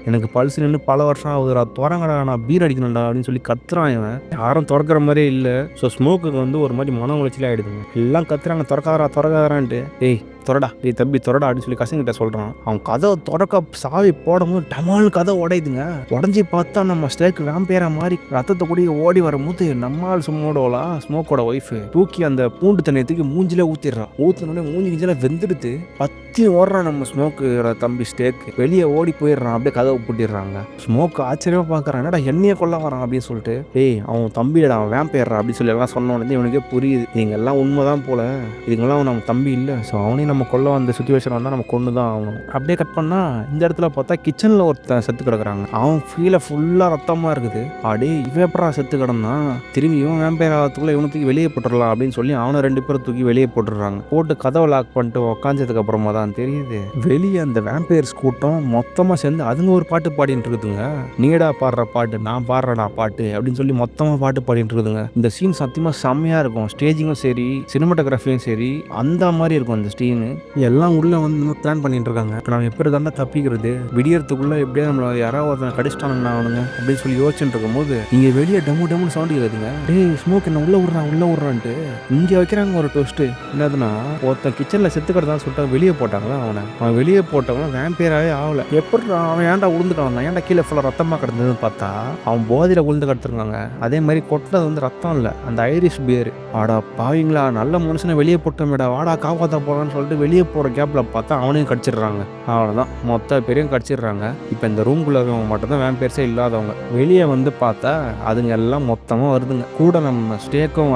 எனக்கு பல்ஸ் நின்று பல வருஷம் ஆகுதுடா, திறங்கடா நான் பீர் அடிக்கணும்டா அப்படின்னு சொல்லி கத்துறான். இவன் யாரும் திறக்கிற மாதிரியே இல்லை. ஸோ ஸ்மோக்குக்கு வந்து ஒரு மாதிரி மன உளைச்சலே ஆகிடுதுங்க. எல்லாம் கத்துறாங்க, திறக்காதாரான்ட்டு. ஏய் தொடடா, டே தம்பி தொடடா அப்படின்னு சொல்லி கசங்கிட்ட சொல்கிறான். அவன் கதவை தொடக்க சாவி போடும்போது டமால் கதை உடையுதுங்க. உடஞ்சி பார்த்தா நம்ம ஸ்டேக் வேம்பேரா மாதிரி ரத்தத்தை கூடிய ஓடி வரும்போது நம்மால் சும்மோடோலா ஸ்மோக்கோட ஒய்ஃபு தூக்கி அந்த பூண்டு தண்ணியை தூக்கி மூஞ்சிலே ஊற்றிடுறான். ஊற்றினோடனே மூஞ்சி கிஞ்சில வெந்துடுத்து பத்தி ஓடுறான் நம்ம ஸ்மோக்கு தம்பி ஸ்டேக்கு. வெளியே ஓடி போயிடுறான், அப்படியே கதவை பூட்டிடுறாங்க. ஸ்மோக்கு ஆச்சரியமாக பார்க்குறான், என்னடா என்னையே கொல்ல வரான் அப்படின்னு சொல்லிட்டு. டேய் அவன் தம்பிடா, அவன் வேம்பேறா அப்படின்னு சொல்லி எல்லாம் சொன்ன உடனே இவனுக்கே புரியுது, இதுங்கெல்லாம் உண்மைதான் போல, இதுங்கெல்லாம் நம்ம தம்பி இல்லை. ஸோ அவனையும் நம்ம கொல்ல வந்த சுச்சுவேஷன் வந்தால் நம்ம கொண்டு தான் ஆகணும். அப்படியே கட் பண்ணால் இந்த இடத்துல பார்த்தா கிச்சனில் ஒருத்தன் செத்து கிடக்குறாங்க. அவன் ஃபீலை ஃபுல்லாக ரத்தமாக இருக்குது. அப்படியே இவன் எப்படா செத்து கிடந்தான், திரும்பி இவன் வேம்பேர் ஆகிறதுக்குள்ள இவனை தூக்கி வெளியே போட்டுடலாம் அப்படின்னு சொல்லி அவனை 2 பேரும் தூக்கி வெளியே போட்டுடுறாங்க. போட்டு கதவை லாக் பண்ணிட்டு உக்காஞ்சதுக்கு அப்புறமா தான் தெரியுது வெளியே அந்த வேம்பேர்ஸ் கூட்டம் மொத்தமாக சேர்ந்து அதுங்க ஒரு பாட்டு பாடிட்டு இருக்குதுங்க. நீடா பாடுற பாட்டு, நான் பாடுறடா பாட்டு அப்படின்னு சொல்லி மொத்தமாக பாட்டு பாடிட்டு இருக்குதுங்க. இந்த சீன் சத்தியமாக செம்மையாக இருக்கும். ஸ்டேஜிங்கும் சரி, சினிமாட்டோகிராஃபியும் சரி, அந்த மாதிரி இருக்கும் அந்த சீனு. எல்லாம் உள்ள வந்து பிளான் பண்ணிட்டு இருக்காங்க. இப்போ நம்ம எப்படி தானே தப்பிக்கிறது, விடியறதுக்குள்ள எப்படியா நம்மள யாராவது ஒருத்தனை கடிச்சிட்டானுங்க அவனுங்க அப்படின்னு சொல்லி யோசிச்சுட்டு இருக்கும் போது இங்கே வெளியே டம்முன்னு சவுண்டு கேட்குதுங்க. டேய் ஸ்மோக் என்ன உள்ள விட்றான்ட்டு இங்கே வைக்கிறாங்க ஒரு ட்விஸ்ட். என்னதுன்னா ஒருத்தன் கிச்சனில் செத்து கிடதான் சொல்லிட்டு வெளியே போட்டாங்களா அவன் வெளியே போட்டவன் வேம்பேராவே ஆகல. எப்படி அவன் ஏன்டா உளுந்துட்டான், ஏன்டா கீழே ஃபுல்லாக ரத்தமாக கிடந்ததுன்னு பார்த்தா அவன் போதையில் உளுந்து கிடத்துருக்காங்க. அதே மாதிரி கொட்டினது வந்து ரத்தம் இல்லை, அந்த ஐரிஷ் பியர். ஆடா பாவீங்களா, நல்ல மனுஷனை வெளியே போட்டோமேடா, வாடா காப்பாற்ற போறான்னு சொல்லிட்டு வெளியே போகிற கேப்பில் பார்த்தா அவனையும் கடிச்சிடுறாங்க. அவ்வளோதான், மொத்த பேரையும் கடிச்சிடுறாங்க. இப்போ இந்த ரூம்குள்ளே இருக்கவங்க மட்டும்தான் வேம்பேர்ஸே இல்லாதவங்க. வெளியே வந்து பார்த்தா அதுங்க எல்லாம் மொத்தமாக வருதுங்க. கூட நம்ம ஸ்டேக்கும்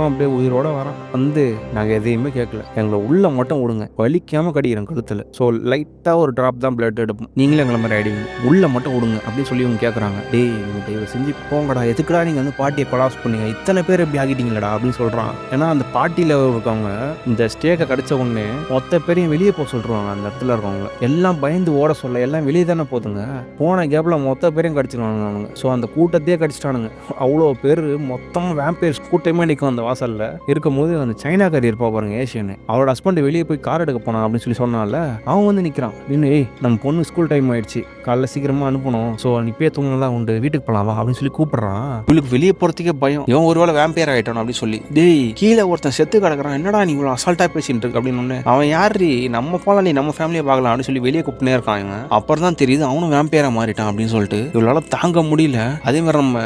அப்படியே உயிரோட வரான். வந்து நாங்கள் எதையுமே கேட்கல, எங்களை உள்ள மட்டும் விடுங்க, வலிக்காமல் கடிக்கிறோம் கழுத்தில். ஸோ லைட்டாக ஒரு ட்ராப் தான் பிளட் எடுப்போம், நீங்களே எங்களை மாதிரி ஆயிடுவீங்க, உள்ள மட்டும் விடுங்க அப்படின்னு சொல்லி இவங்க கேட்குறாங்க. டேய் நீங்கள் தயவு செஞ்சு போங்கடா, எதுக்குடா நீங்கள் வந்து பாட்டியை கொலாப்ஸ் பண்ணீங்க, இத்தனை பேர் எப்படி ஆகிட்டீங்களடா அப்படின்னு சொல்கிறான். ஏன்னா அந்த பார்ட்டியில் இருக்கவங்க இந்த ஸ்டேக்கை கடிச்ச உடனே மொத்த பேரையும் வெளியே போக சொல்லிடுவாங்க. அந்த இடத்துல இருக்கவங்க எல்லாம் பயந்து ஓட சொல்ல எல்லாம் வெளியே தானே போதுங்க. போன கேப்பில் மொத்த பேரையும் கடிச்சிடுவாங்க அவனுங்க. ஸோ அந்த கூட்டத்தையே கடிச்சிட்டானுங்க. அவ்வளோ பேர் மொத்தமாக வேம்பேர்ஸ் கூட்டமே நிற்கும் அந்த வாசலில். இருக்கும்போது அந்த சைனாக்காரி இருப்பா பாருங்க, ஏஷியன், அவரோட ஹஸ்பண்ட் வெளியே போய் கார் எடுக்க போனான் அப்படின்னு சொல்லி சொன்னால அவன் வந்து நிற்கிறான். நின்று நம்ம பொண்ணு ஸ்கூல் டைம் ஆயிடுச்சு, காலைல சீக்கிரமாக அனுப்பணும், ஸோ நீ இப்பயே தூங்கினதான் உண்டு, வீட்டுக்கு போகலாமா அப்படின்னு சொல்லி கூப்பிடுறான். இவளுக்கு வெளியே போகிறதுக்கே பயம், இவன் ஒருவேளை வேம்பேர் ஆகிட்டான் அப்படின்னு சொல்லி. டேய் கீழே ஒருத்தன் செத்து கிடக்குறான், என்னடா நீ இவ்வளோ அசால்ட்டாக பேசிட்டு இருக்கு அப்படின்னு. அவன் யாரு, நம்ம போகலாம், நீ நம்ம ஃபேமிலியை பார்க்கலாம் அப்படின்னு சொல்லி வெளியே கூப்பிட்டே இருக்காங்க. அப்புறம் தான் தெரியுது அவனும் வேம்பேரா மாறிட்டான் அப்படின்னு சொல்லிட்டு. இவளால தாங்க முடியல. அதே மாதிரி நம்ம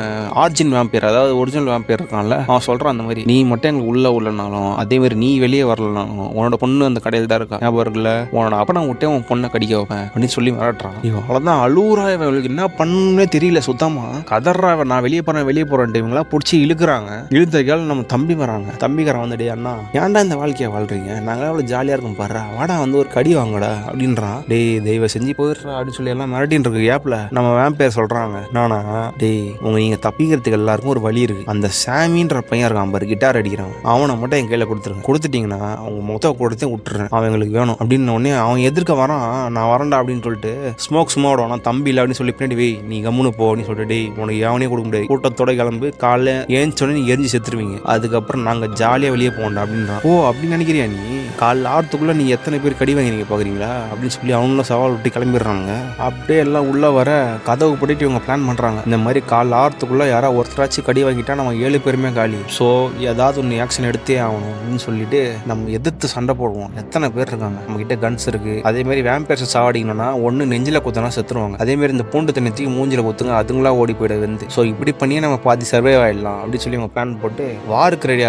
ஆர்ஜின் வேம்பேர், அதாவது ஒரிஜினல் வேம்பேர் இருக்கான்ல, அவன் சொல்றான் அந்த மாதிரி, நீ மட்டும் எங்களுக்கு உள்ளனாலும் அதே மாதிரி நீ வெளியே வரலனாலும் உன்னோட பொண்ணு அந்த கடையில் தான் இருக்கா, ஞாபகம் இருக்குல்ல, உன்னோட அப்பனை விட்டே உன் பொண்ணை கடிக்க வைப்பேன் அப்படின்னு சொல்லி மிரட்டுறான். இவளதான் அழுவுறா, இவங்களுக்கு என்ன பண்ணுன்னே தெரியல சுத்தமா. கதறா, நான் வெளியே போறேன்ட்டு இவங்களா பிடிச்சி இழுக்கிறாங்க. இழுத்த கேள் நம்ம தம்பி வராங்க. தம்பிக்காரன் வந்துட்டு, அண்ணா ஏன்டா இந்த வாழ்க்கையை வாழ்றீங்க, நாங்களே அவ்வளோ ஜாலியாக இருக்கும் பாடுறா, வாடா வந்து ஒரு கடி வாங்கடா அப்படின்றான். டேய் தெய்வ செஞ்சு போயிடுறா அப்படின்னு சொல்லி எல்லாம் மிரட்டின்னு இருக்கு கேப்ல நம்ம வேம்பேர் சொல்றாங்க. நானா டேய் நீங்க தப்பிக்கிறதுக்கு எல்லாருக்கும் ஒரு வழி இருக்கு. அந்த சாமின்ற பையன் இருக்கான் பாரு, கிட்டார் அடிக்கிறான், அவனை மட்டும் என் கையில கொடுத்துருங்க, கொடுத்துட்டீங்கன்னா அவங்க மொத்த கொடுத்தே விட்டுறேன், அவன் எங்களுக்கு வேணும் அப்படின்னு. உடனே அவன் எதிர்க்க வரான், நான் வரேன்டா அப்படின்னு சொல்லிட்டு ஸ்மோக் சும்மாவோட தம்பி இல்லை அப்படின்னு சொல்லி பின்னாடி வை நீ கம்முன்னு போ அப்படின்னு சொல்லிட்டு, டேய் உனக்கு எவனே கொடுக்க முடியாது, கூட்டத்தோட கிளம்பு, காலைல ஏஞ்சோடனே நீ எரிஞ்சு செத்துருவீங்க, அதுக்கப்புறம் நாங்க ஜாலியா வெளியே போகண்டா அப்படின்றான். ஓ அப்படின்னு நினைக்கிறியா நீ, காலைல ஆறத்துக்குள்ள நீ எத்தனை பேர் கடி வாங்கினீங்க பாக்குறீங்களா அப்படின்னு சொல்லி அவனும் சவால் விட்டு கிளம்பிடுறாங்க. அப்படியே எல்லாம் உள்ள வர கதவு போட்டுட்டு இவங்க பிளான் பண்றாங்க, இந்த மாதிரி காலைல ஆறத்துக்குள்ள யாராவது ஒருத்தராச்சும் கடி வாங்கிட்டா நம்ம 7 பேருமே காலி, ஸோ ஏதாவது ஒன்று ஆக்ஷன் எடுத்தே ஆகணும் அப்படின்னு சொல்லிட்டு நம்ம எதிர்த்து சண்டை போடுவோம். எத்தனை பேர் இருக்காங்க, நம்ம கிட்ட கன்ஸ் இருக்கு. அதே மாதிரி வேம்பேர்ஸ் சாவடிக்கணும்னா ஒன்று நெஞ்சில குத்தனா செத்துருவாங்க, அதே மாதிரி இந்த பூண்டு தண்ணியத்துக்கு மூஞ்சில குத்துங்க, அதுங்களா ஓடி போயிட வந்து. ஸோ இப்படி பண்ணியே நம்ம பாதி சர்வே ஆயிடலாம் அப்படின்னு சொல்லி அவங்க பிளான் போட்டு வாருக்கு ரெடி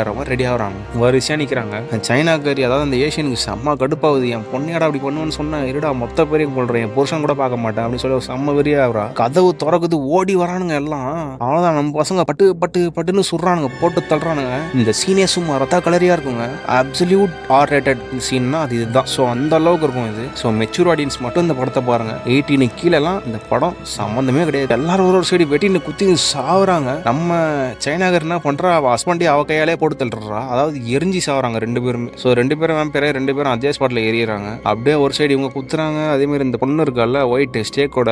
ஆகிறாங்க. வரிசையா நிற்கிறாங்க. சைனாக்காரி, அதாவது அந்த ஏஷியனுக்கு செம்ம கடுப்பாகுது, என் பொண்ணையாடா அப்படி பண்ணுவேன்னு சொன்னா, இருடா மொத்த பேரையும் கொள்றேன், என் புருஷன் கூட பார்க்க மாட்டேன் அப்படின்னு சொல்லி செம்ம வெறியா ஆகுறா. கதவு திறக்குது, ஓடி வரானுங்க எல்லாம். அவ்வளோதான், நம்ம பசங்க பட்டுன்னு சுடுறானுங்க, போட்டு தள்ளுறானுங்க. இந்த சீனே சும்மா ரத்தா கலரியா இருக்குங்க. அப்சல்யூட் R-rated சீன்னா அது இதுதான். ஸோ அந்த அளவுக்கு இருக்கும் இது. ஸோ மெச்சூர் ஆடியன்ஸ் மட்டும் இந்த படத்தை பாருங்க. 18 கீழெல்லாம் இந்த படம் சம்மந்தமே கிடையாது. எல்லாரும் ஒரு சைடு வெட்டின்னு குத்தி சாவுறாங்க. நம்ம சைனாகர் என்ன பண்றா, அவ ஹஸ்பண்டி அவ கையாலே போட்டு தள்ளுறா, அதாவது எரிஞ்சு சாவுறாங்க 2 பேருமே. ஸோ 2 பேரும் வேம்பேர், 2 பேரும் அதே ஸ்பாட்ல ஏறிடுறாங்க. அப்படியே ஒரு சைடு இவங்க குத்துறாங்க. அதே மாதிரி இந்த பொண்ணு இருக்கால ஒயிட் ஸ்டேக்கோட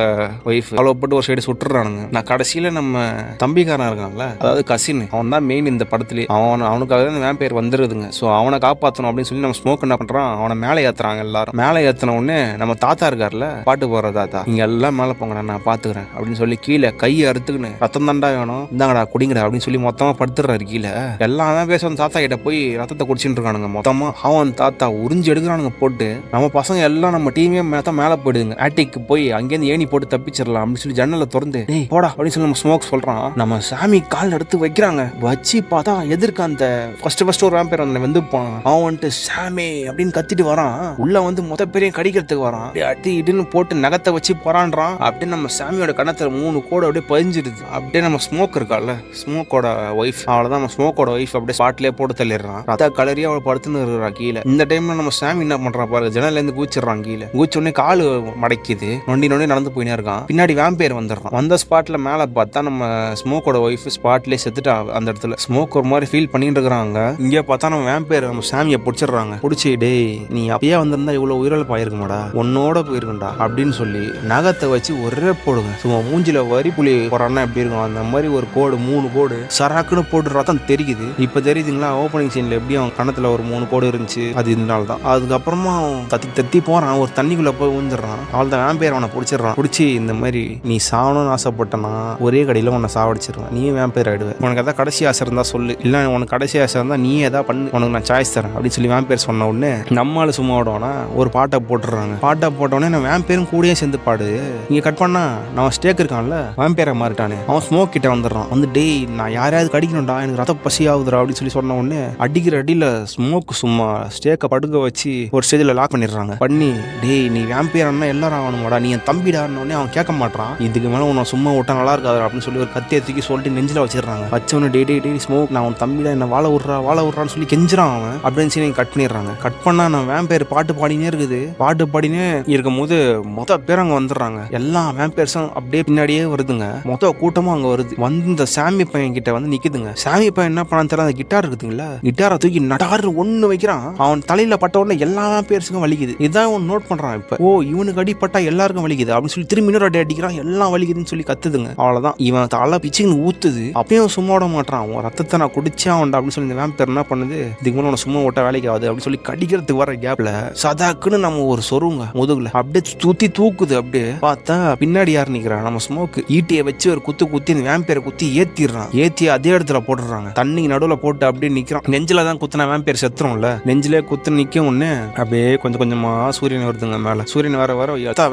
ஒய்ஃப் அவ்வளோ போட்டு ஒரு சைடு சுட்டுறானுங்க. நான் கடைசியில நம்ம தம்பிக்காரன் இருக்கான்ல, அதாவது கசின், அவன் தான் மெயின் இந்த படத்துலேயே. அவனுக்காக தான் வேம்பயர் வந்துருதுங்க. ஸோ அவனை காப்பாற்றணும் அப்படின்னு சொல்லி நம்ம ஸ்மோக் என்ன பண்றான், அவனை மேலே ஏத்துறாங்க. எல்லாரும் மேலே ஏற்றின உடனே நம்ம தாத்தா இருக்கார்ல, பாட்டு போடுற தாத்தா, இங்க எல்லாம் மேலே போங்கடா நான் பாத்துக்கிறேன் அப்படின்னு சொல்லி கீழே கையை அறுத்துக்குன்னு ரத்தம் தாண்டா வேணும் இந்தாங்கடா குடிங்கடா அப்படின்னு சொல்லி மொத்தமா படுத்துறாரு கீழே. எல்லாம் தான் பேச தாத்தா கிட்ட போய் ரத்தத்தை குடிச்சுட்டு இருக்கானுங்க. மொத்தமா அவன் தாத்தா உறிஞ்சு எடுக்கிறானுங்க போட்டு. நம்ம பசங்க எல்லாம் நம்ம டீமே மேலே போயிடுங்க. ஆட்டிக்கு போய் அங்கேருந்து ஏணி போட்டு தப்பிச்சிடலாம் அப்படின்னு சொல்லி ஜன்னலை திறந்து போடா அப்படின்னு சொல்லி நம்ம ஸ்மோக் சொல்றான். நம்ம சாமி கால் எடுத்து வைக்கிறாங்க. வச்சு பார்த்தா எதிர்க்க அந்த ஃபர்ஸ்ட் ஒரு வேம்பயர் வந்து போனான். அவன் வந்துட்டு சாமி அப்படின்னு கத்திட்டு வரான். உள்ள வந்து மொத்த பேரையும் கடிக்கிறதுக்கு வரான். அடி இடுன்னு போட்டு நகத்தை வச்சு போறான்றான். அப்படியே நம்ம சாமியோட கணத்துல 3 கோடு அப்படியே பதிஞ்சிருது. அப்படியே நம்ம ஸ்மோக் இருக்கால, ஸ்மோக்கோட ஒய்ஃப், அவ்வளவுதான் நம்ம ஸ்மோக்கோட ஒய்ஃப் அப்படியே ஸ்பாட்லயே போட்டு தள்ளிடுறான். ரத்த கலரியா அவளை படுத்துன்னு இருக்கிறா கீழே. இந்த டைம்ல நம்ம சாமி என்ன பண்றான் பாருங்க, ஜன்னல்ல இருந்து குதிச்சிடறான் கீழே. குதிச்ச உடனே காலு மடக்கிது, நொண்டி நடந்து போயினே இருக்கான். பின்னாடி வேம்பயர் வந்துடுறான். வந்த ஸ்பாட்ல மேல பார்த்தா நம்ம ஸ்மோக்கோட ஒய்ஃப் ஸ்பாட்லயே செத்துட்டா. அந்த இடத்துல ஸ்மோக் ஒரு மாதிரி ஃபீல் பண்ணிட்டு இருக்கிறாங்க. இங்கே பார்த்தா நம்ம வேம்பயர் நம்ம சாமியை பிடிச்சிடுறாங்க. பிடிச்சி டேய் நீ அப்பயே வந்திருந்தா இவ்வளவு உயிரிழப்பு ஆயிருக்குமாடா, உன்னோட போயிருக்குண்டா அப்படின்னு சொல்லி நகத்தை வச்சு ஒரே போடுங்க. சும்மா மூஞ்சில வரி புலி போறான்னா எப்படி இருக்கும் அந்த மாதிரி ஒரு கோடு, 3 கோடு சராக்குன்னு போட்டு ரத்தம் தெரிக்குது. இப்ப தெரியுதுங்களா ஓப்பனிங் சீன்ல எப்படி அவன் கணத்துல ஒரு 3 கோடு இருந்துச்சு, அது இதனால தான். அதுக்கப்புறமா தத்தி போறான், ஒரு தண்ணிக்குள்ள போய் ஊந்துடுறான். அவள் தான் வேம்பயர் அவனை பிடிச்சிடறான். பிடிச்சி இந்த மாதிரி நீ சாவணும்னு ஆசைப்பட்டனா ஒரே கடையில உன்னை சாவடிச்சிருவேன், நீ வேம்பயர் ஆயிடுவேன், உனக்கு எதாவது கடைசி ஆசை இருந்தா சொல்லு, இல்ல உனக்கு கடைசி ஆசை இருந்தா நீ எதாவது பண்ணு, உனக்கு நான் சாய்ஸ் தரேன் அப்படின்னு சொல்லி வேம்பயர் சொன்ன உடனே நம்மளால சும்மா விடுவானா ஒரு பாட்டை போட்டுடுறாங்க. பாட்டை போட்ட உடனே நான் வேம்பயரும் கூடயே சேர்ந்து பாடு. இங்க கட் பண்ணா நம்ம ஸ்டேக் இருக்கான்ல வேம்பயரை மாறிட்டானே, அவன் ஸ்மோக் கிட்ட வந்துடுறான். வந்து டேய் நான் யாரையாவது கடிக்கணும்டா, எனக்கு ரத்த பசி ஆகுதுடா அப்படின்னு சொல்லி சொன்ன உடனே அடிக்கிற அடியில ஸ்மோக் சும்மா ஸ்டேக்கை படுக்க வச்சு ஒரு ஸ்டேஜில் லாக் பண்ணிடுறாங்க. பண்ணி டேய் நீ வேம்பயர்னா எல்லாரும் ஆகணுமாடா, நீ என் தம்பிடாருன்னு அவன் கேட்க மாட்டான். இதுக்கு மேலே உன்னை சும்மா விட்டா நல்லா இருக்காது அப்படின்னு சொல்லி ஒரு கத்தியை தூக்கி சொல்லிட்டு நெஞ்சில் வச்சிடறாங்க. வச்சவனு டே ஸ்மோக் நான் உன் தம்பிடா, என்ன வாழ விட்றான்னு சொல்லி கெஞ்சிரான் அவன். அப்படின்னு சொல்லி கட் பண்ணிடுறாங்க. கட் பண்ணா நான் வேம்பயர் பாட்டு பாடினே இருக்குது. பாட்டு பாடினே இருக்கும் போது மொத்த பேர் அங்கே வந்துடுறாங்க. எல்லா வேம்பயர்ஸும் அப்படியே பின்னாடியே வருதுங்க. மொத்த கூட்டமும் அங்கே வருது. வந்து இந்த சாமி பையன் கிட்ட வந்து நிக்குதுங்க. சாமி பையன் என்ன பண்ணான்னு தெரியல, அந்த கிட்டார் இருக்குதுங்களா, கிட்டாரை தூக்கி நடாரு ஒண்ணு வைக்கிறான். அவன் தலையில பட்ட உடனே எல்லா வேம்பயர்ஸுக்கும் வலிக்குது. இதான் அவன் நோட் பண்றான். இப்ப ஓ இவனுக்கு அடிப்பட்டா எல்லாருக்கும் வலிக்குது அப்படின்னு சொல்லி திரும்பி இன்னொரு அடி அடிக்கிறான். எல்லாம் வலிக்குதுன்னு சொல்லி கத்துதுங்க. அவ்வளவுதான், இவன் தலை பிச்சுன்னு ஊத்துது. அப்பயும் சும்மா விட மாட்டான். அவன் ரத்தத்தை நான் குடிச்சா உண்டா அப்படின்னு சொல்லி இந்த வேம்பயர் என்ன பண்ணுது, இதுக்கு மேலே உன சும்மா விட்டா வேலைக்கு ஆகுது அப்படின்னு சொல்லி கடிக்கிறதுக்கு வர கேப்ல சதாக்குன்னு நம்ம ஒரு சொருங்க முதுகுல அப்படியே சுத்தி தூக்குது. அப்படியே பார்த்தா பின்னாடி யார் நிக்கிறான், நம்ம ஸ்மோக் ஈட்டியை வச்சு ஒரு குத்தி இந்த வேம்பயரை குத்தி ஏத்திடுறான். ஏத்தி அதே இடத்துல போட்டுடுறாங்க. தண்ணி நடுவுல போட்டு அப்படியே நிக்கிறான். நெஞ்சில தான் குத்துனா வேம்பயர் செத்துரும்ல, நெஞ்சிலே குத்து நிக்க ஒண்ணு அப்படியே கொஞ்சம் கொஞ்சமா சூரியன் வருதுங்க மேல. சூரியன் வர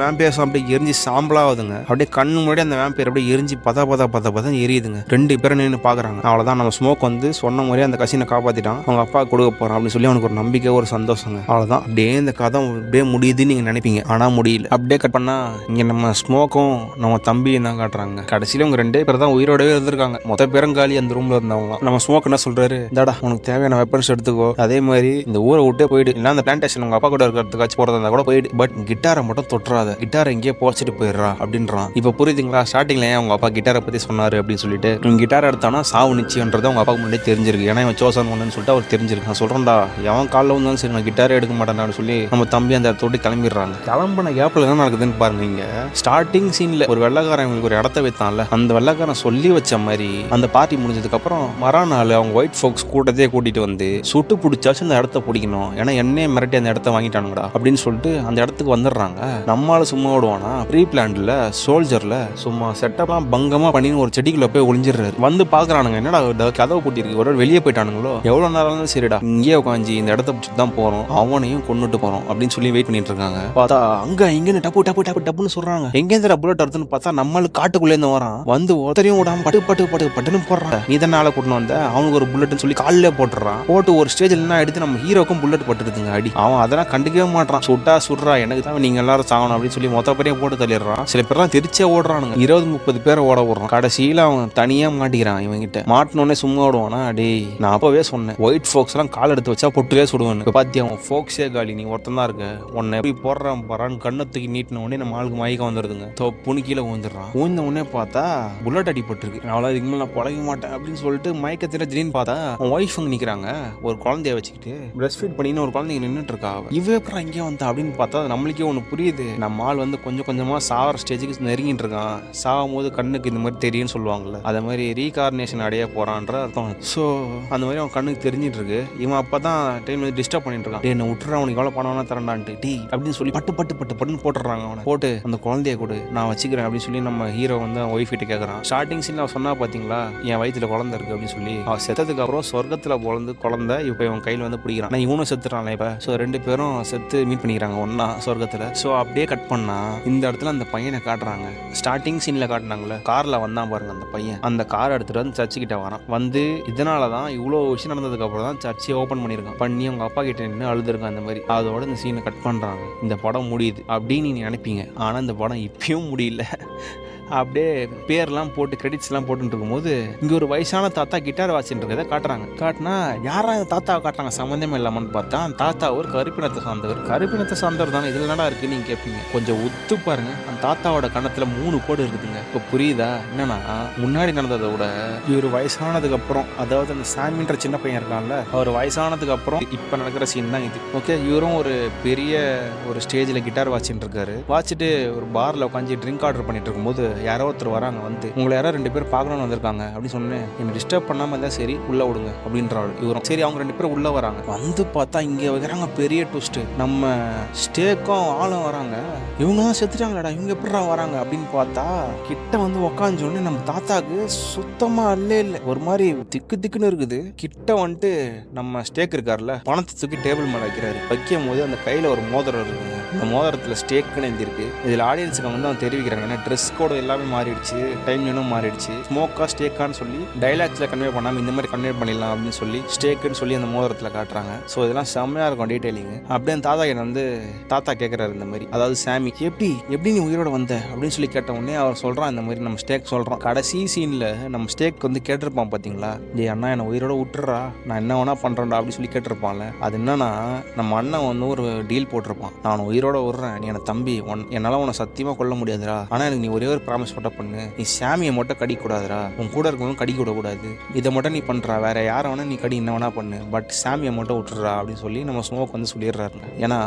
வேம்பயர்ஸ் அப்படியே எரிஞ்சு சாம்பலாகுதுங்க. அப்படியே கண்ணு முன்னாடி அந்த வேம்பயர் அப்படியே எரிஞ்சு பத எரியுதுங்க. 2 பேரும் நின்று பாக்குறாங்க. அவ்வளவுதான், நம்ம ஸ்மோக் வந்து சொன்ன முறையே அந்த கசினை காப்பாத்திட்டான். அவங்க அப்பா கொடுக்க போறான் அப்படின்னு சொல்லி அவனுக்கு ஒரு நம்பிக்கை, ஒரு சந்தோஷங்க. அவ்வளவுதான், அப்படியே இந்த கதை அப்படியே முடியுதுன்னு நீங்க நினைப்பீங்க, ஆனா முடியல. அப்படியே கட் பண்ணா இங்க நம்ம ஸ்மோக்கும் நம்ம தம்பியும் தான் காட்டுறாங்க. கடைசியில அவங்க 2 பேர் தான் உயிரோடவே இருந்திருக்காங்க. மொத்த பேரும் காலி அந்த ரூம்ல இருந்தவங்க. நம்ம ஸ்மோக் என்ன சொல்றாரு, இந்தாடா உனக்கு தேவையான வெப்பன்ஸ் எடுத்துக்கோ, அதே மாதிரி இந்த ஊரை விட்டே போயிடு, இல்ல அந்த பிளான்டேஷன் உங்க அப்பா கூட இருக்கிறதுக்காச்சும் போறதா இருந்தா கூட போயிடு, பட் கிட்டாரை மட்டும் தொட்டுறாத, கிட்டாரை இங்கேயே போச்சுட்டு போயிடுறா அப்படின்றான். இப்ப புரியுதுங்களா ஸ்டார்டிங்ல ஏன் அவங்க அப்பா கிட்டாரை பத்தி சொன்னாரு அப்படின்னு சொல்லிட்டு. கிட்டார் எடுத்தானா சாவு நிச்சயம்ன்றது அவங்க அப்பாவுக்கு முன்னாடி தெரிஞ்சிருக்கு. ஏன்னா இவன் சோசன் ஒன்னு சொல்லிட்டு அவர் தெரிஞ்சிருக்கு. நான் சொல்றேன்டா எவன் காலில் வந்தாலும் சரி நான் கிட்டாரே எடுக்க மாட்டேன்னு சொல்லி நம்ம தம்பி அந்த இடத்தோட்டு கிளம்பிடுறாங்க. கிளம்பின கேப்ல என்ன நடக்குதுன்னு பாருங்க. இங்க ஸ்டார்டிங் சீன்ல ஒரு வெள்ளைக்காரன் இவங்களுக்கு ஒரு இடத்த வைத்தான்ல, அந்த வெள்ளைக்காரன் சொல்லி வச்ச மாதிரி அந்த பார்ட்டி முடிஞ்சதுக்கு அப்புறம் மறுநாள் அவங்க ஒயிட் ஃபோக்ஸ் கூட்டத்தையே கூட்டிட்டு வந்து சுட்டு பிடிச்சாச்சு அந்த இடத்த பிடிக்கணும், ஏன்னா என்னையே மிரட்டி அந்த இடத்த வாங்கிட்டானுங்கடா அப்படின்னு சொல்லிட்டு அந்த இடத்துக்கு வந்துடுறாங்க. நம்மளால சும்மா விடுவானா, ப்ரீ பிளான்ல சோல்ஜர்ல சும்மா செட்டப்லாம் பங்கமா பண்ணின்னு ஒரு செடிக்குள்ள போய் ஒளிஞ்சிடுறாரு. வந்து பாக்குறானுங்க, என்னடா கதவை பூட்டிருக்கு, ஒரு வெளியே போயிட்டானுங்களோ, எவ்வளவு நேரம் சரிடா இங்கே உட்காந்து இந்த இடத்த பிடிச்சிட்டு தான் போறோம், அவனையும் கொண்டுட்டு போறோம் அப்படின்னு சொல்லி வெயிட் பண்ணிட்டு இருக்காங்க. பார்த்தா அங்க இங்கன்னு டப்புன்னு சொல்றாங்க. எங்கேருந்து புல்லட் வருதுன்னு பார்த்தா நம்மளுக்கு காட்டுக்குள்ளே இருந்து வரான். வந்து ஒருத்தரையும் விடாம பட்டுன்னு போடுறான். நீ தானே ஆளை கூட்டணும் வந்த, அவனுக்கு ஒரு புல்லட்னு சொல்லி காலிலே போட்டுறான். போட்டு ஒரு ஸ்டேஜ்ல என்ன எடுத்து நம்ம ஹீரோக்கும் புல்லட் பட்டுருதுங்க அடி. அவன் அதெல்லாம் கண்டுக்கவே மாட்டான். சுடுறா எனக்கு தான் நீங்க எல்லாரும் சாகணும் அப்படின்னு சொல்லி மொத்த பேரையும் போட்டு தள்ளிடுறான். சில பேர்லாம் திருச்சே ஓடுறானுங்க. 20-30 பேரை ஓட விடுறான். கடைசியில அவன் தனியா மாட்டிக்கிறான். இவன் கிட்ட மாட்டினோடனே சும்மா விடுவானா, டே நான் அப்பவே சொன்னேன் ஒயிட் ஃபோக்ஸ் எல்லாம் கால் எடுத்து வச்சா பொட்டுவே சுடுவேன். இப்ப பாத்தியா அவன் ஃபோக்ஸே காலி, நீ ஒருத்தன் தான் இருக்க, உன்னை எப்படி போடுறான் பரான்னு கண்ணத்துக்கு நீட்டின உடனே நம்ம ஆளுக்கு மயக்கம் வந்துடுதுங்க. புனிக்கீழ ஊந்துடுறான். ஊந்த உடனே பார்த்தா புல்லட் அடிபட்டிருக்கு. அவ்வளவு இதுக்கு மேல நான் பழக மாட்டேன் அப்படின்னு சொல்லிட்டு மயக்கத்துல திடீர்னு பார்த்தா அவன் ஒய்ஃப் அங்க நிக்கிறாங்க. ஒரு குழந்தைய வச்சுக்கிட்டு பிரஸ்ட் ஃபீட் பண்ணின்னு இன்னொரு குழந்தைங்க நின்றுட்டு இருக்கா. இவ அப்புறம் இங்கே வந்தா அப்படின்னு பார்த்தா நம்மளுக்கே ஒன்று புரியுது. நம்ம ஆள் வந்து கொஞ்சம் கொஞ்சமாக சாகிற ஸ்டேஜுக்கு நெருங்கிட்டு இருக்கான். சாகும் போது கண்ணுக்கு இந்த மாதிரி தெரியும்னு சொல்லுவாங்கல்ல, அதே மாதிரி ரீகார்னேஷன் அடைய போறான்ற அர்த்தம். ஸோ அந்த மாதிரி அவன் கண்ணுக்கு தெரிஞ்சிட்டு இருக்கு. இவன் அப்போ தான் டைம் வந்து டிஸ்டர்ப் பண்ணிட்டு இருக்கான். என்ன விட்டுறான், அவனுக்கு எவ்வளோ பணம் வேணா தரண்டான்ட்டு டீ அப்படின்னு சொல்லி பட்டு பட்டு பட்டு பட்டுன்னு போட்டுறாங்க. அவனை போட்டு அந்த குழந்தைய கொடு நான் வச்சுக்கிறேன் அப்படின்னு சொல்லி நம்ம ஹீரோ வந்து ஒய்ஃப் கிட்ட கேட்கறான். ஸ்டார்டிங் சீன் அவன் சொன்னா பாத்தீங்களா, என் வயிற்றுல குழந்தை இருக்கு அப்படின்னு சொல்லி. அவன் செத்ததுக்கு அப்புறம் சொர்க்கத்துல பிறந்து குழந்தை இப்போ இவன் கையில் வந்து பிடிக்கிறான். நான் இவனும் செத்துறான் இப்போ. ஸோ 2 பேரும் செத்து மீட் பண்ணிக்கிறாங்க ஒன்னா சொர்க்கத்துல. ஸோ அப்படியே கட் பண்ணா இந்த இடத்துல அந்த பையனை காட்டுறாங்க. ஸ்டார்டிங் சீன்ல காட்டினாங்களே, கார்ல வந்தான் பாருங்க அந்த பையன். அந்த கார் எடுத்துட்டு வந்து சர்ச்சு கிட்ட வரான். வந்து இதனாலதான் இவ்வளோ விஷயம் நடந்ததுக்கு அப்புறம் தான் சர்ச்சை ஓப்பன் பண்ணியிருக்கான். பண்ணி அவங்க அப்பா கிட்ட நின்று அழுதுருக்கான். அந்த மாதிரி அதோட இந்த சீனை கட் பண்றாங்க. இந்த படம் முடியுது அப்படின்னு நீங்க நினைப்பீங்க. ஆனா இந்த படம் இப்பயும் முடியல. அப்படியே பேர்லாம் போட்டு கிரெடிட்ஸ்லாம் போட்டுட்டு இருக்கும்போது இங்கே ஒரு வயசான தாத்தா கிட்டார் வாசிட்டு இருக்கிறத காட்டுறாங்க. காட்டினா யாரா இந்த தாத்தாவை காட்டுறாங்க சம்மந்தமே இல்லாமன்னு பார்த்தா அந்த தாத்தா ஒரு கருப்பினத்தை சார்ந்தவர். கருப்பினத்தை சார்ந்தவர் தானே, இதில் என்னடா இருக்குது நீங்கள் கேட்பீங்க. கொஞ்சம் ஒத்து பாருங்க. அந்த தாத்தாவோட கணத்தில் 3 கோடு இருக்குதுங்க. இப்போ புரியுதா என்னன்னா, முன்னாடி நடந்ததை விட இவர் வயசானதுக்கு அப்புறம், அதாவது அந்த சாமின்ற சின்ன பையன் இருக்கான்ல, அவர் வயசானதுக்கு அப்புறம் இப்போ நடக்கிற சீன் தான் இது. ஓகே, இவரும் ஒரு பெரிய ஒரு ஸ்டேஜில் கிட்டார் வாசிட்டு இருக்காரு. வாசிட்டு ஒரு பாரில் உட்காந்து ட்ரிங்க் ஆர்டர் பண்ணிட்டு இருக்கும்போது யாரோ ஒருத்தர் வராங்க. வந்து உங்களை யாரோ 2 பேர் பார்க்கணும்னு வந்திருக்காங்க அப்படின்னு சொன்னேன். என்ன டிஸ்டர்ப் பண்ணாம இருந்தா சரி உள்ள விடுங்க அப்படின்றாள் இவரும். சரி அவங்க 2 பேரும் உள்ள வராங்க. வந்து பார்த்தா இங்க வைக்கிறாங்க பெரிய ட்விஸ்ட். நம்ம ஸ்டேக்கும் ஆளும் வராங்க. இவங்க தான் செத்துட்டாங்களாடா, இவங்க எப்படிடா வராங்க அப்படின்னு பார்த்தா கிட்ட வந்து உக்காந்து சொன்னே நம்ம தாத்தாக்கு சுத்தமா இல்லை ஒரு மாதிரி திக்கு திக்குன்னு இருக்குது. கிட்ட வந்துட்டு நம்ம ஸ்டேக் இருக்காருல்ல, பணத்தை தூக்கி டேபிள் மேல வைக்கிறாரு. வைக்கும் போது அந்த கையில ஒரு மோதிரம் இருக்குங்க. அந்த மோதிரத்துல ஸ்டேக்குன்னு எழுதிருக்கு. இதில் ஆடியன்ஸுக்கு வந்து அவன் தெரிவிக்கிறாங்க. ஏன்னா ட்ரெஸ் கோடு எல்லாமே மாறிடுச்சு, டைம் லிமிட்டும் மாறிடுச்சு. ஸ்மோக்கா ஸ்டேக்கான்னு சொல்லி டைலாக்ஸ்ல கன்வே பண்ணாமல் இந்த மாதிரி கன்வே பண்ணிடலாம் அப்படின்னு சொல்லி ஸ்டேக்குன்னு சொல்லி அந்த மோதிரத்தில் காட்டுறாங்க. ஸோ இதெல்லாம் செம்மையா இருக்கும் டீடைலிங். அப்படியே தாத்தா கிட்ட வந்து தாத்தா கேட்கறாரு இந்த மாதிரி, அதாவது சாமி எப்படி நீ உயிரோட வந்த அப்படின்னு சொல்லி கேட்ட உடனே அவர் சொல்றான் இந்த மாதிரி. நம்ம ஸ்டேக் சொல்றான். கடைசி சீன்ல நம்ம ஸ்டேக் வந்து கேட்டிருப்பான் பாத்தீங்களா, டேய் அண்ணா என்ன உயிரோட விட்டுறா, நான் என்ன வேணா பண்றேன்டா அப்படின்னு சொல்லி கேட்டிருப்பான்ல. அது என்னன்னா, நம்ம அண்ணன் வந்து ஒரு டீல் போட்டிருப்பான். நான் உயிரோட விடுறேன், நீ என் தம்பி, என்னால உன்னை சத்தியமா கொல்ல முடியாதுடா, ஆனா எனக்கு நீ ஒரே ஒரு ப்ராமிஸ் மட்டும் பண்ணு, நீ சாமியை மட்டும் கடிக்க கூடாதுடா, உன் கூட இருக்கவங்க கடிக்க விடக்கூடாது, இதை மட்டும் நீ பண்றா, வேற யாரை வேணா நீ கடி என்ன வேணா பண்ணு, பட் சாமியை மட்டும் விட்டுறா அப்படின்னு சொல்லி நம்ம ஸ்மோக் வந்து சொல்லிடுறாருங்க. ஏன்னா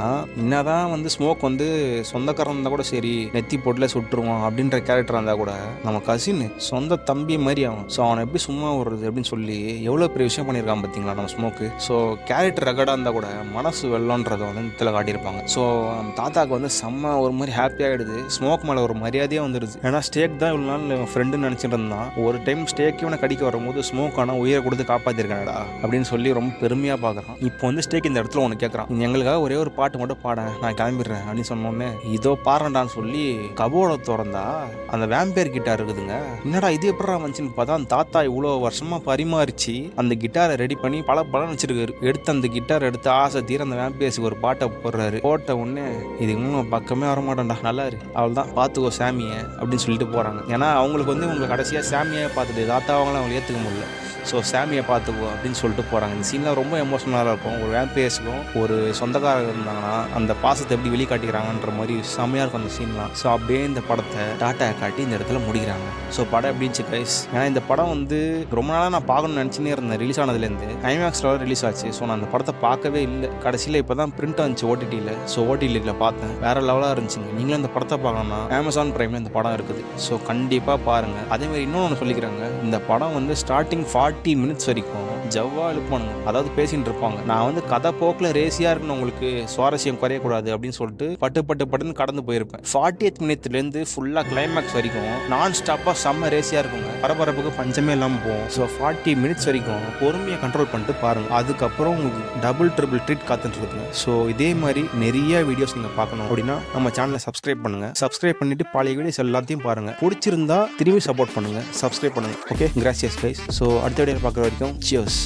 என்னதான் வந்து ஸ்மோக் வந்து சொந்தக்காரன் இருந்தா கூட சரி நெத்தி போட்டுல சுட்டுருவான் அப்படின்ற கேரக்டர் இருந்தா கூட நம்ம கசின் சொந்த தம்பி மாதிரி அவன். ஸோ அவனை எப்படி சும்மா விடுறது அப்படின்னு சொல்லி எவ்வளோ பெரிய விஷயம் பண்ணியிருக்கான் பார்த்தீங்களா நம்ம ஸ்மோக்கு. ஸோ கேரக்டர் ரெக்கார்டாக இருந்தால் கூட மனசு வெள்ளன்றதை வந்து இதில் காட்டியிருப்பாங்க. ஸோ நம்ம தாத்தாக்கு வந்து செம்ம ஒரு மாதிரி ஹாப்பியாகிடுது. ஸ்மோக் மேலே ஒரு மரியாதையாக வந்துடுது. ஏன்னா ஸ்டேக் தான் இவ்வளோ நாள் ஃப்ரெண்டுன்னு நினச்சிட்டு இருந்தான். ஒரு டைம் ஸ்டேக் இவனை கடிக்க வரும்போது ஸ்மோக் ஆனால் உயிரை கொடுத்து காப்பாற்றிருக்கானடா அப்படின்னு சொல்லி ரொம்ப பெருமையாக பார்க்குறான். இப்போ வந்து ஸ்டேக் இந்த இடத்துல ஒன்று கேட்குறான், எங்களுக்காக ஒரே ஒரு பாட்டு மட்டும் பாட, நான் கிளம்பிடுறேன் அப்படின்னு சொன்னோன்னே இதோ பாருடான்னு சொல்லி கபோர்டை திறந்தா அந்த வேம்பேர் கிட்டார் இருக்குதுங்க. என்னடா இது எப்படா வந்துச்சுன்னு பார்த்தா அந்த தாத்தா இவ்வளோ வருஷமா பரிமாறிச்சு அந்த கிட்டாரை ரெடி பண்ணி பல வச்சிருக்காரு. எடுத்து அந்த கிட்டார் எடுத்து ஆசை தீர அந்த வேம்பேஸுக்கு ஒரு பாட்டை போடுறாரு. போட்ட உடனே இது இன்னும் பக்கமே வரமாட்டேன்டா, நல்லா இரு, அவள் தான் பார்த்துக்கோ சாமியை அப்படின்னு சொல்லிட்டு போகிறாங்க. ஏன்னா அவங்களுக்கு வந்து உங்களை கடைசியாக சாமியை பார்த்துட்டு தாத்தா அவங்களாம் அவங்களை ஏற்றுக்க முடியல. ஸோ சாமியை பார்த்துக்கோ அப்படின்னு சொல்லிட்டு போகிறாங்க. இந்த சீன்லாம் ரொம்ப எமோஷனலாக இருக்கும். ஒரு வேம்பேஸுக்கும் ஒரு சொந்தக்காரங்க இருந்தாங்கன்னா அந்த பாசத்தை எப்படி வெளிக்காட்டிக்கிறாங்கன்ற மாதிரி செம்மையாக இருக்கும் அந்த சீன்லாம். ஸோ அப்படியே இந்த படத்தை டாட்டா காட்டி இந்த இடத்துல முடிக்கிறாங்க. ஸோ படம் எப்படி இருந்துச்சு கைஸ்? ஏன்னா இந்த படம் வந்து ரொம்ப நாளாக நான் பார்க்கணும்னு நினச்சினே இருந்தேன். ரிலீஸ் ஆனதுலேருந்து ஐமேக்ஸில் ரிலீஸ் ஆச்சு. ஸோ நான் அந்த படத்தை பார்க்கவே இல்லை. கடைசியில் இப்போ தான் பிரிண்ட் வந்துச்சு ஓடிடியில். ஸோ ஓடிடியில் பார்த்தேன், வேறு லெவலாக இருந்துச்சுங்க. நீங்களும் இந்த படத்தை பார்க்கணும்னா அமேசான் பிரைமில் இந்த படம் இருக்குது. ஸோ கண்டிப்பாக பாருங்கள். அதேமாதிரி இன்னொன்று சொல்லிக்கிறாங்க, இந்த படம் வந்து ஸ்டார்டிங் 40 மினிட்ஸ் வரைக்கும் ஜவ்வா எழுப்பானுங்க. அதாவது பேசிட்டு இருப்பாங்க. நான் வந்து கதை போக்கில் ரேசியாக இருக்குன்னு உங்களுக்கு சுவாரஸ்யம் குறையக்கூடாது அப்படின்னு சொல்லிட்டு பட்டுன்னு கடந்து போயிருப்பேன். 40th மினிட்லேருந்து ஃபுல்லாக கிளைமேக்ஸ் வரைக்கும் நான் ஸ்டாப்பாக செம்ம ரேசியாக இருக்குங்க. பரபரப்புக்கு பஞ்சமே இல்லாமல் போகும். ஸோ 40 மினிட்ஸ் வரைக்கும் பொறுமையை கண்ட்ரோல் பண்ணிட்டு பாருங்கள். அதுக்கப்புறம் உங்களுக்கு டபுள் ட்ரிபிள் ட்ரீட் காத்துட்டு இருக்குங்க. ஸோ இதே மாதிரி நிறைய வீடியோஸ் நீங்கள் பார்க்கணும் அப்படின்னா நம்ம சேனலை சப்ஸ்கிரைப் பண்ணுங்கள். சப்ஸ்கிரைப் பண்ணிட்டு பழைய வீடியோஸ் எல்லாத்தையும் பாருங்கள். பிடிச்சிருந்தா திரும்பி சப்போர்ட் பண்ணுங்கள், சப்ஸ்கிரைப் பண்ணுங்கள். ஓகே, கிராசியஸ் கைஸ். ஸோ அடுத்த வீடியோ பார்க்குற வரைக்கும் சியர்ஸ்.